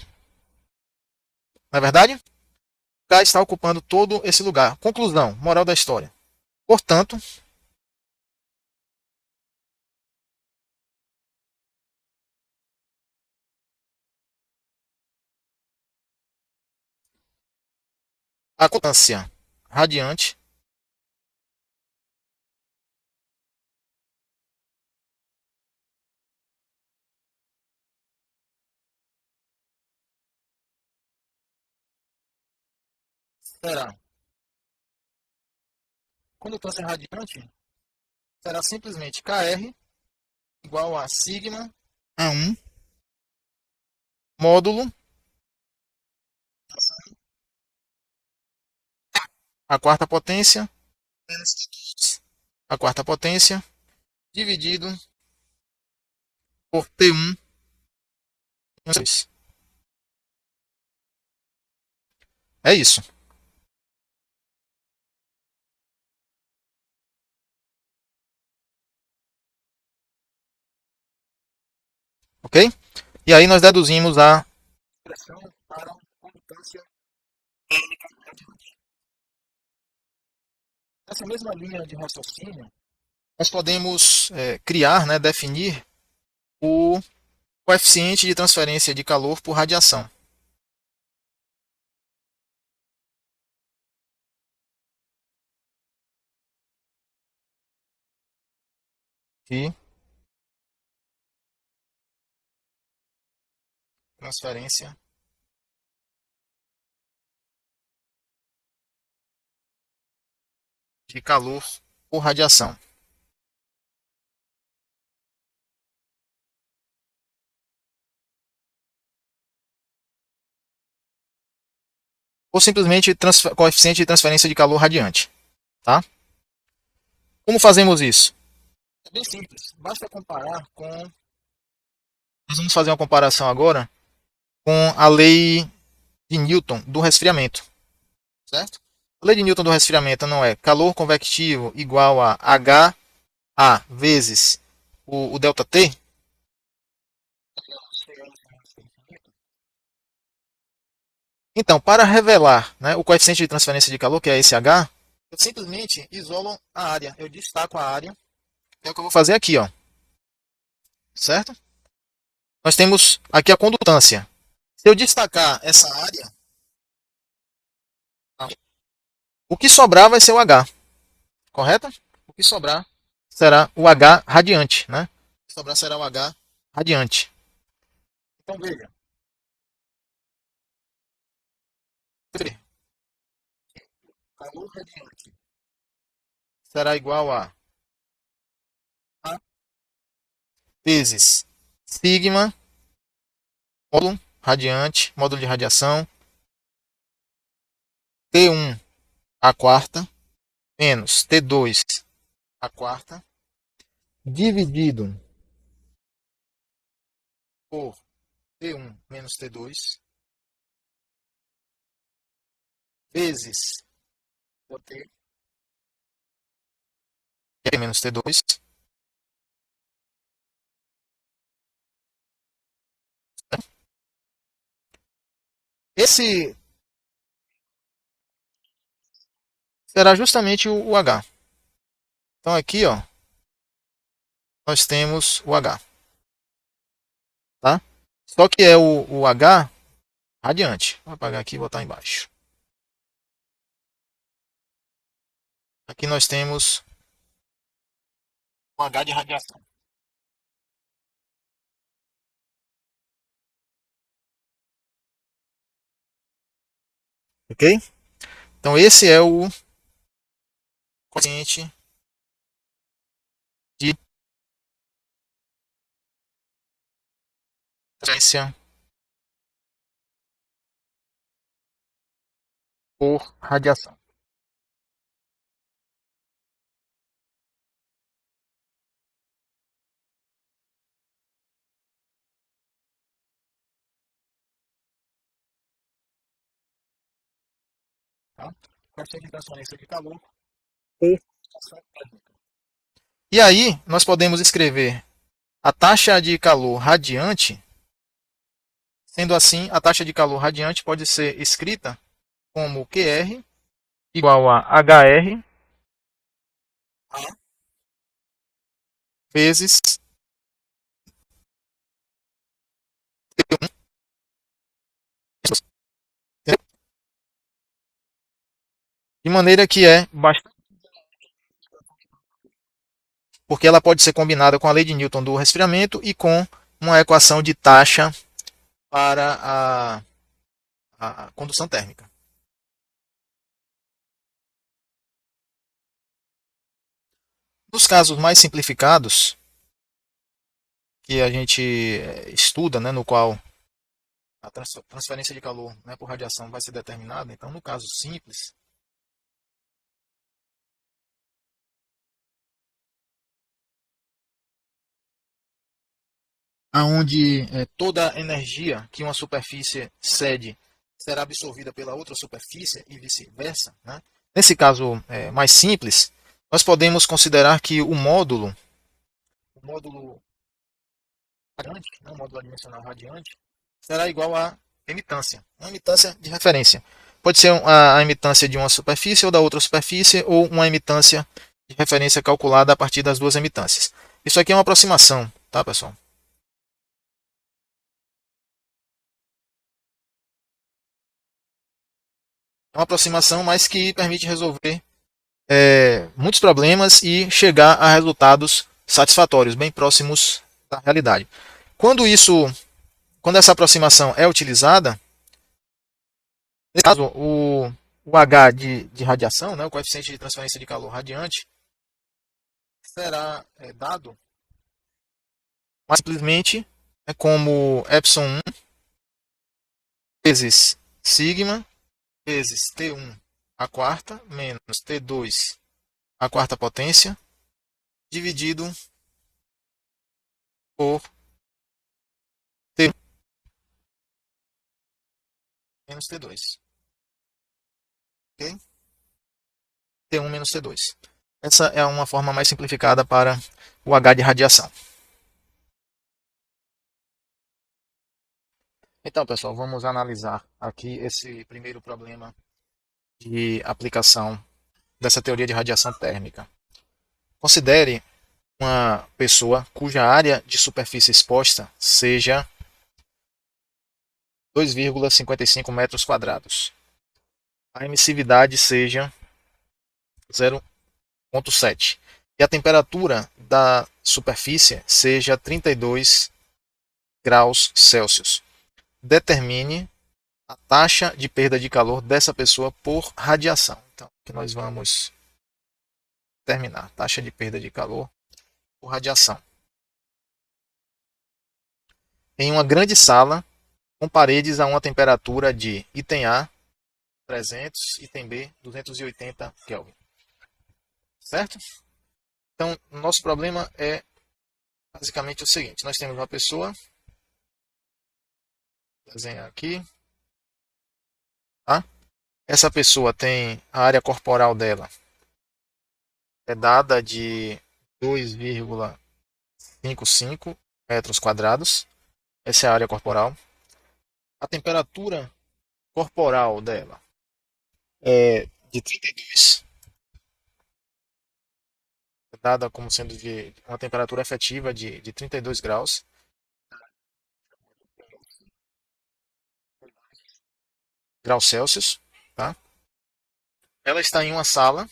Não é verdade? O K está ocupando todo esse lugar. Conclusão, moral da história. Portanto, a condutância radiante será condutância radiante será simplesmente Kr igual a sigma A1 módulo a quarta potência menos a quarta potência dividido por T1 menos 2. É isso. Ok? E aí nós deduzimos a expressão para condutância térmica radiante. Nessa mesma linha de raciocínio, nós podemos criar, né, definir o coeficiente de transferência de calor por radiação. E transferência de calor por radiação. Ou simplesmente coeficiente de transferência de calor radiante. Tá? Como fazemos isso? É bem simples. Basta comparar com... Nós vamos fazer uma comparação agora com a lei de Newton do resfriamento. Certo? A lei de Newton do resfriamento não é calor convectivo igual a HA vezes o ΔT? Então, para revelar, né, o coeficiente de transferência de calor, que é esse H, eu simplesmente isolo a área. Eu destaco a área. É o que eu vou fazer aqui, ó. Certo? Nós temos aqui a condutância. Se eu destacar essa área, o que sobrar vai ser o H. Correto? O que sobrar será o H radiante, né? O que sobrar será o H radiante. Então veja. Calor radiante será igual a vezes sigma, módulo radiante, módulo de radiação, T1 a quarta, menos T2 a quarta, dividido por T1 menos T2, vezes o T menos T2. Esse será justamente o H. Então aqui, ó, nós temos o H, tá? Só que é o H radiante. Vou apagar aqui e botar embaixo. Aqui nós temos o H de radiação. Ok? Então esse é o quociente de transferência por radiação. Tá? Quociente de transferência de calor por radiação térmica. E aí nós podemos escrever a taxa de calor radiante. Sendo assim, a taxa de calor radiante pode ser escrita como QR igual a HR vezes T1, de maneira que é bastante, porque ela pode ser combinada com a lei de Newton do resfriamento e com uma equação de taxa para a condução térmica. Nos casos mais simplificados, que a gente estuda, né, no qual a transferência de calor, né, por radiação vai ser determinada, então no caso simples, aonde toda a energia que uma superfície cede será absorvida pela outra superfície e vice-versa, né? Nesse caso mais simples, nós podemos considerar que o módulo radiante, né, o módulo adimensional radiante, será igual à emitância, uma emitância de referência. Pode ser a emitância de uma superfície ou da outra superfície, ou uma emitância de referência calculada a partir das duas emitâncias. Isso aqui é uma aproximação, tá, pessoal? É uma aproximação, mas que permite resolver muitos problemas e chegar a resultados satisfatórios, bem próximos da realidade. Quando quando essa aproximação é utilizada, nesse caso, o H de radiação, né, o coeficiente de transferência de calor radiante, será dado mais simplesmente como epsilon 1 vezes sigma vezes T1 a quarta menos T2 a quarta potência dividido por T1 menos T2. Ok? T1 menos T2. Essa é uma forma mais simplificada para o H de radiação. Então, pessoal, vamos analisar aqui esse primeiro problema de aplicação dessa teoria de radiação térmica. Considere uma pessoa cuja área de superfície exposta seja 2,55 metros quadrados. A emissividade seja 0,7 e a temperatura da superfície seja 32 graus Celsius. Determine a taxa de perda de calor dessa pessoa por radiação. Então, aqui nós vamos terminar. Taxa de perda de calor por radiação. em uma grande sala com paredes a uma temperatura de item A 300, item B 280 Kelvin. Certo? Então, nosso problema é basicamente o seguinte: nós temos uma pessoa, vou desenhar aqui, tá? Essa pessoa tem a área corporal dela é dada de 2,55 metros quadrados. Essa é a área corporal. A temperatura corporal dela é de 32, dada como sendo de uma temperatura efetiva de 32 graus. Graus Celsius, tá? Ela está em uma sala,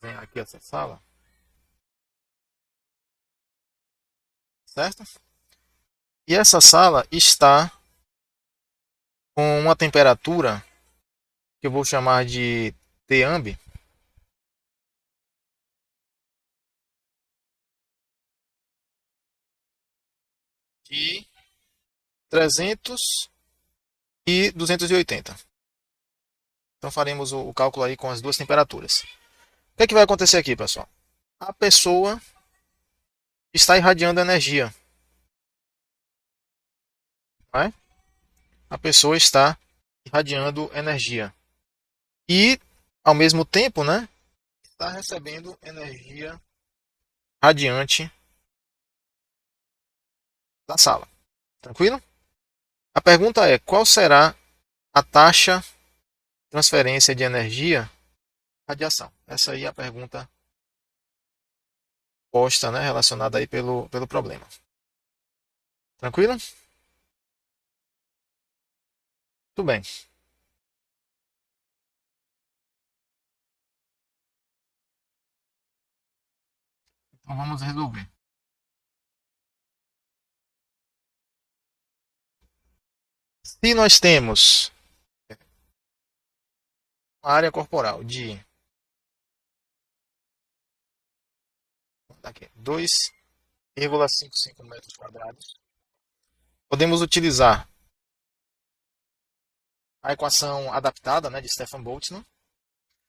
vem aqui essa sala, certo? E essa sala está com uma temperatura que eu vou chamar de Tamb, de 300 e 280. Então faremos o cálculo aí com as duas temperaturas. O que é que vai acontecer aqui, pessoal? A pessoa está irradiando energia, não é? A pessoa está irradiando energia. E, ao mesmo tempo, né, está recebendo energia radiante da sala. Tranquilo? A pergunta é: qual será a taxa de transferência de energia radiação? Essa aí é a pergunta posta, né, relacionada aí pelo problema. Tranquilo? Tudo bem. Então vamos resolver. Se nós temos uma área corporal de 2,55 metros quadrados, podemos utilizar a equação adaptada, né, de Stefan Boltzmann,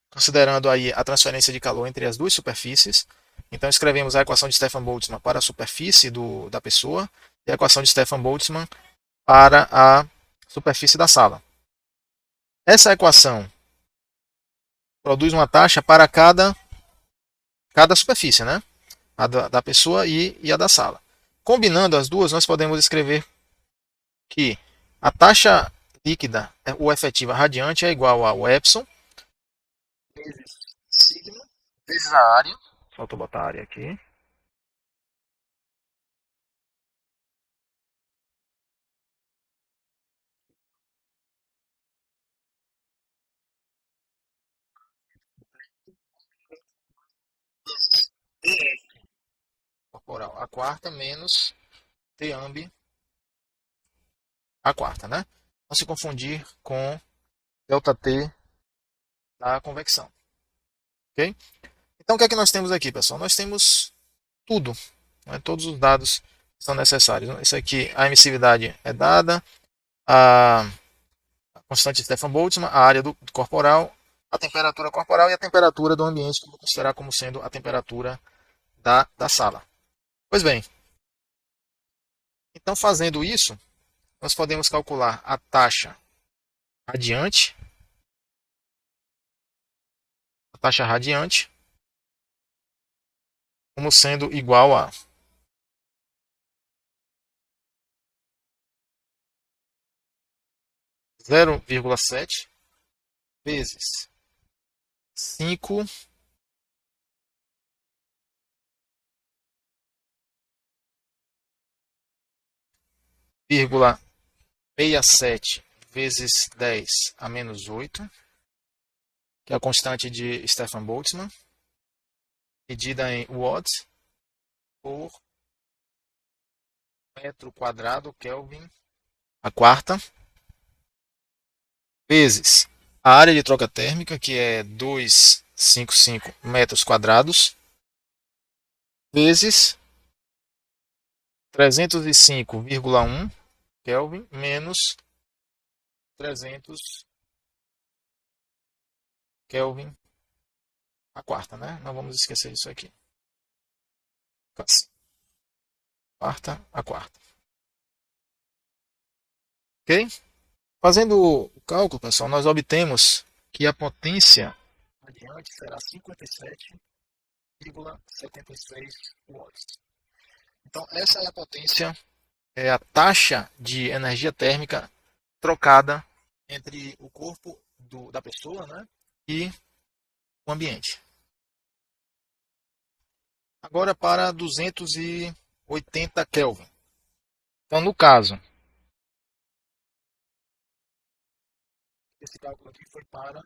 considerando aí a transferência de calor entre as duas superfícies. Então escrevemos a equação de Stefan Boltzmann para a superfície da pessoa e a equação de Stefan Boltzmann para a superfície da sala. Essa equação produz uma taxa para cada superfície, né? A da pessoa e a da sala. Combinando as duas, nós podemos escrever que a taxa líquida ou efetiva radiante é igual ao epsilon vezes sigma vezes a área. Faltou botar a área aqui. Corporal. A quarta menos Tamb a quarta, né? Não se confundir com ΔT da convecção. Ok? Então o que é que nós temos aqui, pessoal? Nós temos tudo, né? Todos os dados são necessários. Isso aqui, a emissividade é dada, a constante de Stefan Boltzmann, a área do corporal, a temperatura corporal e a temperatura do ambiente, que eu vou considerar como sendo a temperatura da sala. Pois bem, então fazendo isso, nós podemos calcular a taxa radiante, como sendo igual a 0,7 vezes 5,67 vezes 10 a menos 8, que é a constante de Stefan Boltzmann, medida em watts por metro quadrado Kelvin, a quarta, vezes a área de troca térmica, que é 2 3.755 metros quadrados vezes 305,1 Kelvin menos 300 Kelvin a quarta, né? Não vamos esquecer disso aqui. Quarta a quarta. Ok? Fazendo o cálculo, pessoal, nós obtemos que a potência adiante será 57,76 watts. Então, essa é a potência, é a taxa de energia térmica trocada entre o corpo da pessoa, né, e o ambiente. Agora para 280 Kelvin. Então, no caso, esse cálculo aqui foi para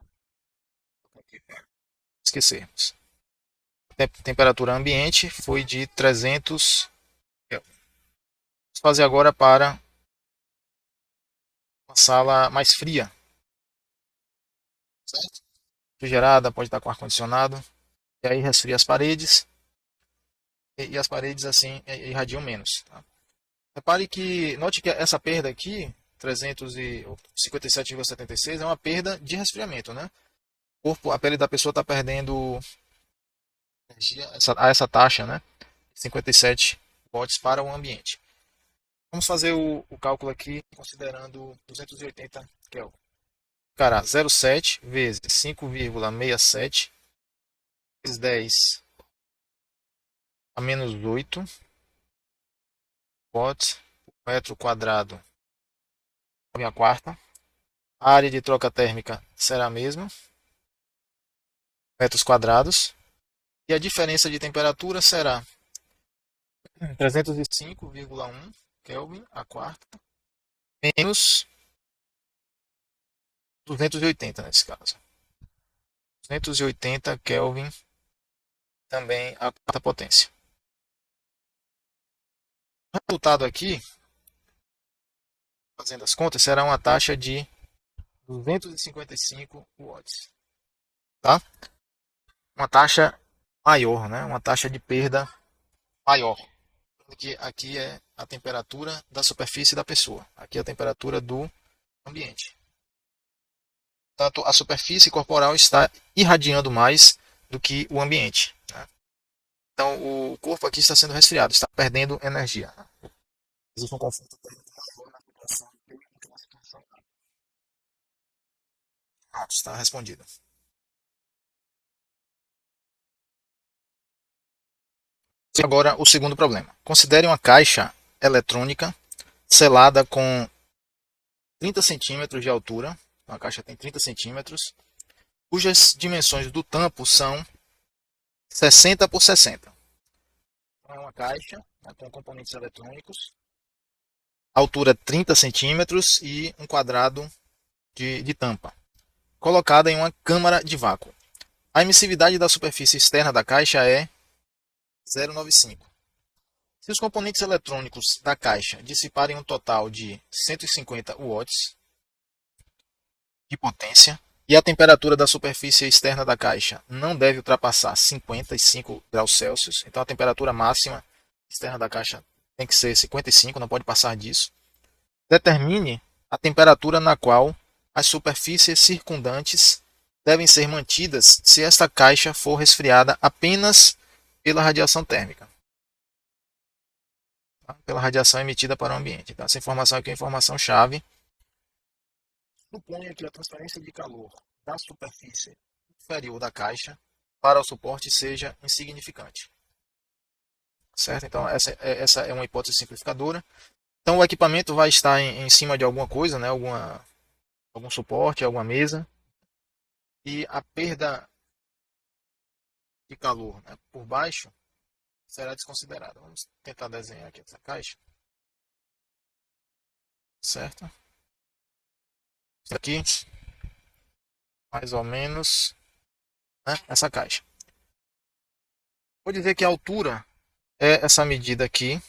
esquecermos. Temperatura ambiente foi de 300 Kelvin. Vamos fazer agora para uma sala mais fria, certo? Refrigerada, pode estar com ar-condicionado. E aí resfria as paredes. E as paredes assim irradiam menos. Tá? Repare que, note que essa perda aqui, 357,76, é uma perda de resfriamento, né? O corpo, a pele da pessoa está perdendo energia a essa taxa, né? 57 watts para o ambiente. Vamos fazer o cálculo aqui considerando 280 Kelvin. Ficará 0,7 vezes 5,67 vezes 10 a menos 8 watts por metro quadrado a quarta. A área de troca térmica será a mesma, metros quadrados. E a diferença de temperatura será 305,1 Kelvin a quarta, menos 280 nesse caso. 280 Kelvin também a quarta potência. O resultado aqui, fazendo as contas, será uma taxa de 255 watts. Tá? Uma taxa maior, né? Uma taxa de perda maior. Aqui é a temperatura da superfície da pessoa. Aqui é a temperatura do ambiente. Portanto, a superfície corporal está irradiando mais do que o ambiente. Né? Então, o corpo aqui está sendo resfriado, está perdendo energia. Existe um conforto térmico maior na população naquela situação. Pronto, está respondido. Agora, o segundo problema. Considere uma caixa eletrônica selada com 30 centímetros de altura. A caixa tem 30 centímetros, cujas dimensões do tampo são 60 por 60. Então, é uma caixa, né, com componentes eletrônicos, altura 30 centímetros e um quadrado de tampa, colocada em uma câmara de vácuo. A emissividade da superfície externa da caixa é 0,95. Se os componentes eletrônicos da caixa dissiparem um total de 150 watts de potência e a temperatura da superfície externa da caixa não deve ultrapassar 55 graus Celsius, então a temperatura máxima externa da caixa tem que ser 55, não pode passar disso. Determine a temperatura na qual as superfícies circundantes devem ser mantidas se esta caixa for resfriada apenas pela radiação térmica, tá? Pela radiação emitida para o ambiente. Então, essa informação aqui é informação chave. Suponha que a transferência de calor da superfície inferior da caixa para o suporte seja insignificante. Certo? Então, essa é uma hipótese simplificadora. Então, o equipamento vai estar em cima de alguma coisa, né? Algum suporte, alguma mesa. E a perda de calor, né, por baixo será desconsiderada. Vamos tentar desenhar aqui essa caixa. Certo? Isso aqui, mais ou menos, né, essa caixa. Vou dizer que a altura é essa medida aqui. Vou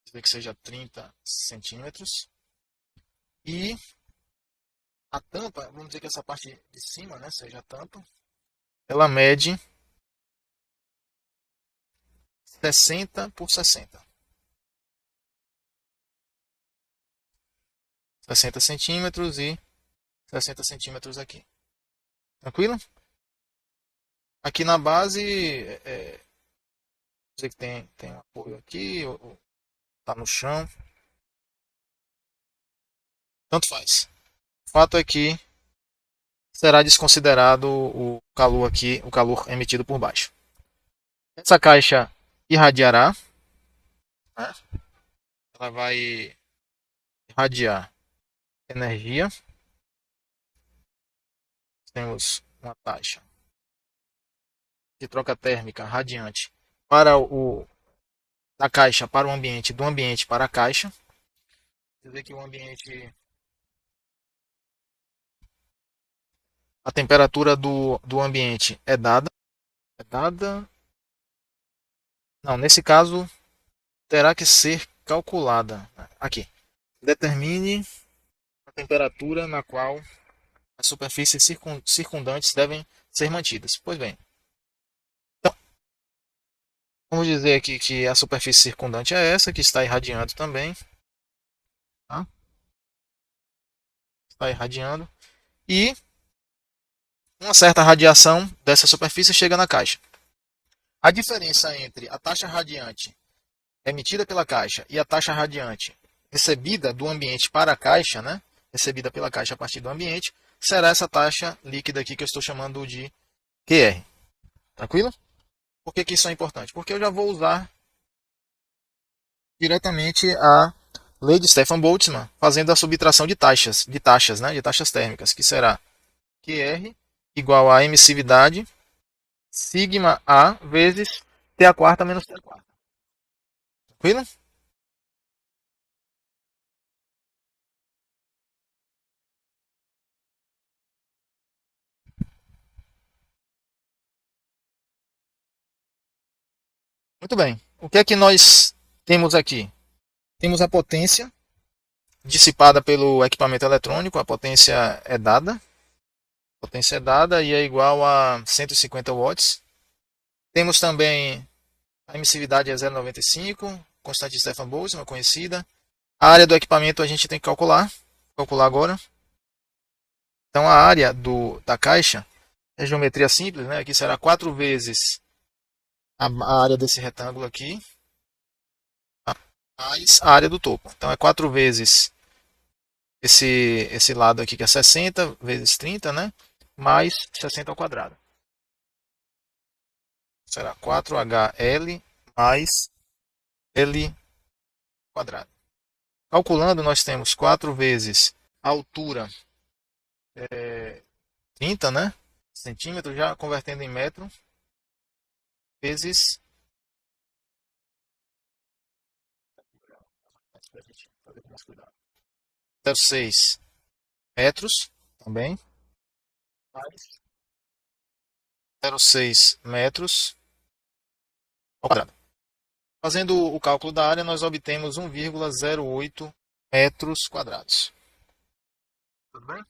dizer que seja 30 centímetros. E A tampa, vamos dizer que essa parte de cima, né, seja a tampa, ela mede 60 por 60. 60 centímetros e 60 centímetros aqui. Tranquilo? Aqui na base, dizer que tem um apoio aqui, ou tá no chão. Tanto faz. O fato é que será desconsiderado o calor aqui, o calor emitido por baixo. Essa caixa irradiará, né? Ela vai irradiar energia. Temos uma taxa de troca térmica radiante para o da caixa para o ambiente, do ambiente para a caixa. Quer dizer que o ambiente, a temperatura do ambiente é dada, não, nesse caso terá que ser calculada. Aqui, determine a temperatura na qual as superfícies circundantes devem ser mantidas. Pois bem, então, vamos dizer aqui que a superfície circundante é essa, que está irradiando também. Tá? Está irradiando. E uma certa radiação dessa superfície chega na caixa. A diferença entre a taxa radiante emitida pela caixa e a taxa radiante recebida do ambiente para a caixa, né? Recebida pela caixa a partir do ambiente, será essa taxa líquida aqui que eu estou chamando de QR. Tranquilo? Por que isso é importante? Porque eu já vou usar diretamente a lei de Stefan Boltzmann, fazendo a subtração né? De taxas térmicas, que será QR igual a emissividade sigma A vezes T a quarta menos T a quarta. Tranquilo? Muito bem. O que é que nós temos aqui? Temos a potência dissipada pelo equipamento eletrônico, a potência é dada. A potência é dada e é igual a 150 watts. Temos também a emissividade é 0,95, constante de Stefan Boltzmann, conhecida. A área do equipamento a gente tem que calcular agora. Então a área da caixa é geometria simples, né? Aqui será 4 vezes a área desse retângulo aqui, mais a área do topo. Então é 4 vezes esse lado aqui que é 60 vezes 30, né? Mais 60 ao quadrado. Será 4HL mais L quadrado. Calculando, nós temos 4 vezes a altura, 30, né? Centímetros, já convertendo em metro, vezes 0,6 metros, também, mais 0,6 metros ao quadrado. Fazendo o cálculo da área, nós obtemos 1,08 metros quadrados. Tudo bem?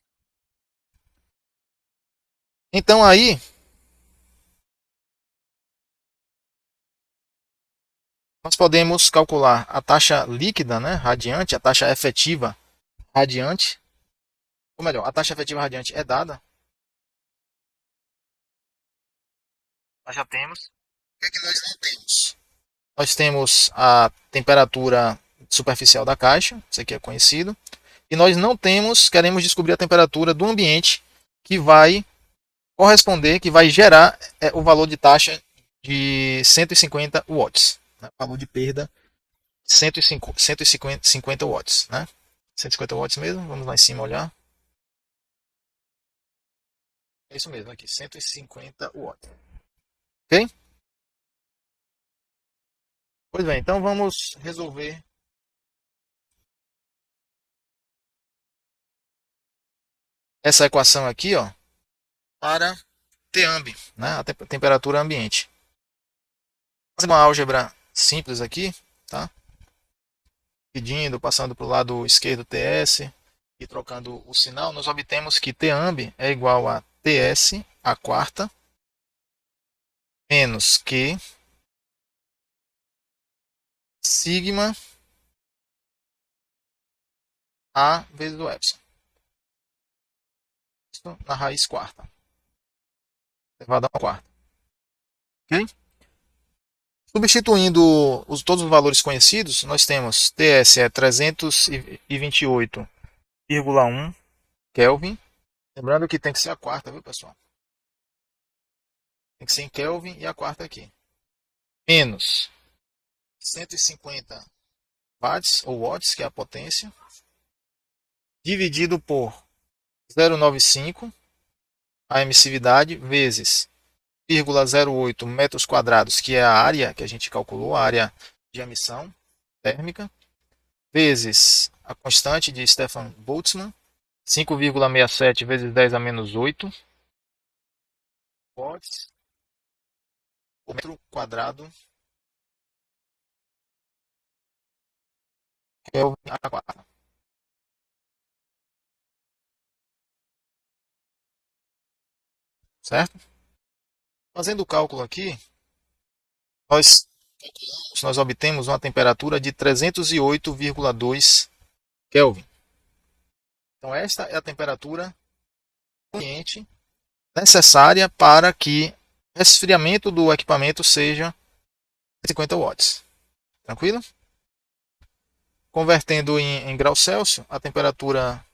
Então aí, nós podemos calcular a taxa líquida, né, radiante, a taxa efetiva radiante, ou melhor, a taxa efetiva radiante é dada. Nós já temos. O que é que nós não temos? Nós temos a temperatura superficial da caixa, isso aqui é conhecido, e nós não temos, queremos descobrir a temperatura do ambiente que vai corresponder, que vai gerar o valor de taxa de 150 watts, né? Valor de perda 150 watts, né? 150 watts mesmo, vamos lá em cima olhar. É isso mesmo, aqui, 150 watts. Ok? Pois bem, então vamos resolver essa equação aqui, ó, para TAMB, né? A temperatura ambiente. Fazer uma álgebra simples aqui, tá? Pedindo, passando para o lado esquerdo TS, E trocando o sinal, nós obtemos que Tamb é igual a Ts, a quarta, menos Q, sigma, A vezes o epsilon. Isso na raiz quarta, elevado a quarta. Ok? Substituindo todos os valores conhecidos, nós temos Ts é 328,1 Kelvin. Lembrando que tem que ser a quarta, viu, pessoal? Tem que ser em Kelvin e a quarta aqui. Menos 150 watts, ou watts, que é a potência, dividido por 0,95, a emissividade, vezes 0,08 metros quadrados, que é a área que a gente calculou, a área de emissão térmica, vezes a constante de Stefan Boltzmann, 5,67 vezes 10 a menos 8 watts por metro quadrado Kelvin a quadra. Certo? Fazendo o cálculo aqui, nós obtemos uma temperatura de 308,2 Kelvin. Então, esta é a temperatura ambiente necessária para que o resfriamento do equipamento seja 50 watts. Tranquilo? Convertendo em grau Celsius, a temperatura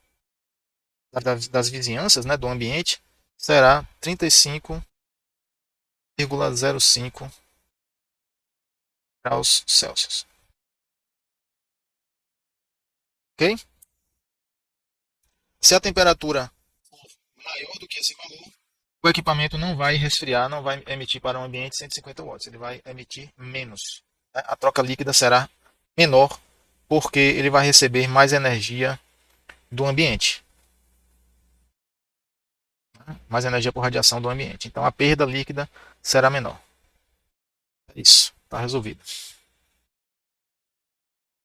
das vizinhanças, né, do ambiente, será 35,05 graus Celsius. Ok? Se a temperatura for maior do que esse valor, o equipamento não vai resfriar, não vai emitir para o ambiente 150 watts, ele vai emitir menos. A troca líquida será menor, porque ele vai receber mais energia do ambiente. Mais energia por radiação do ambiente. Então a perda líquida será menor. É isso, está resolvido.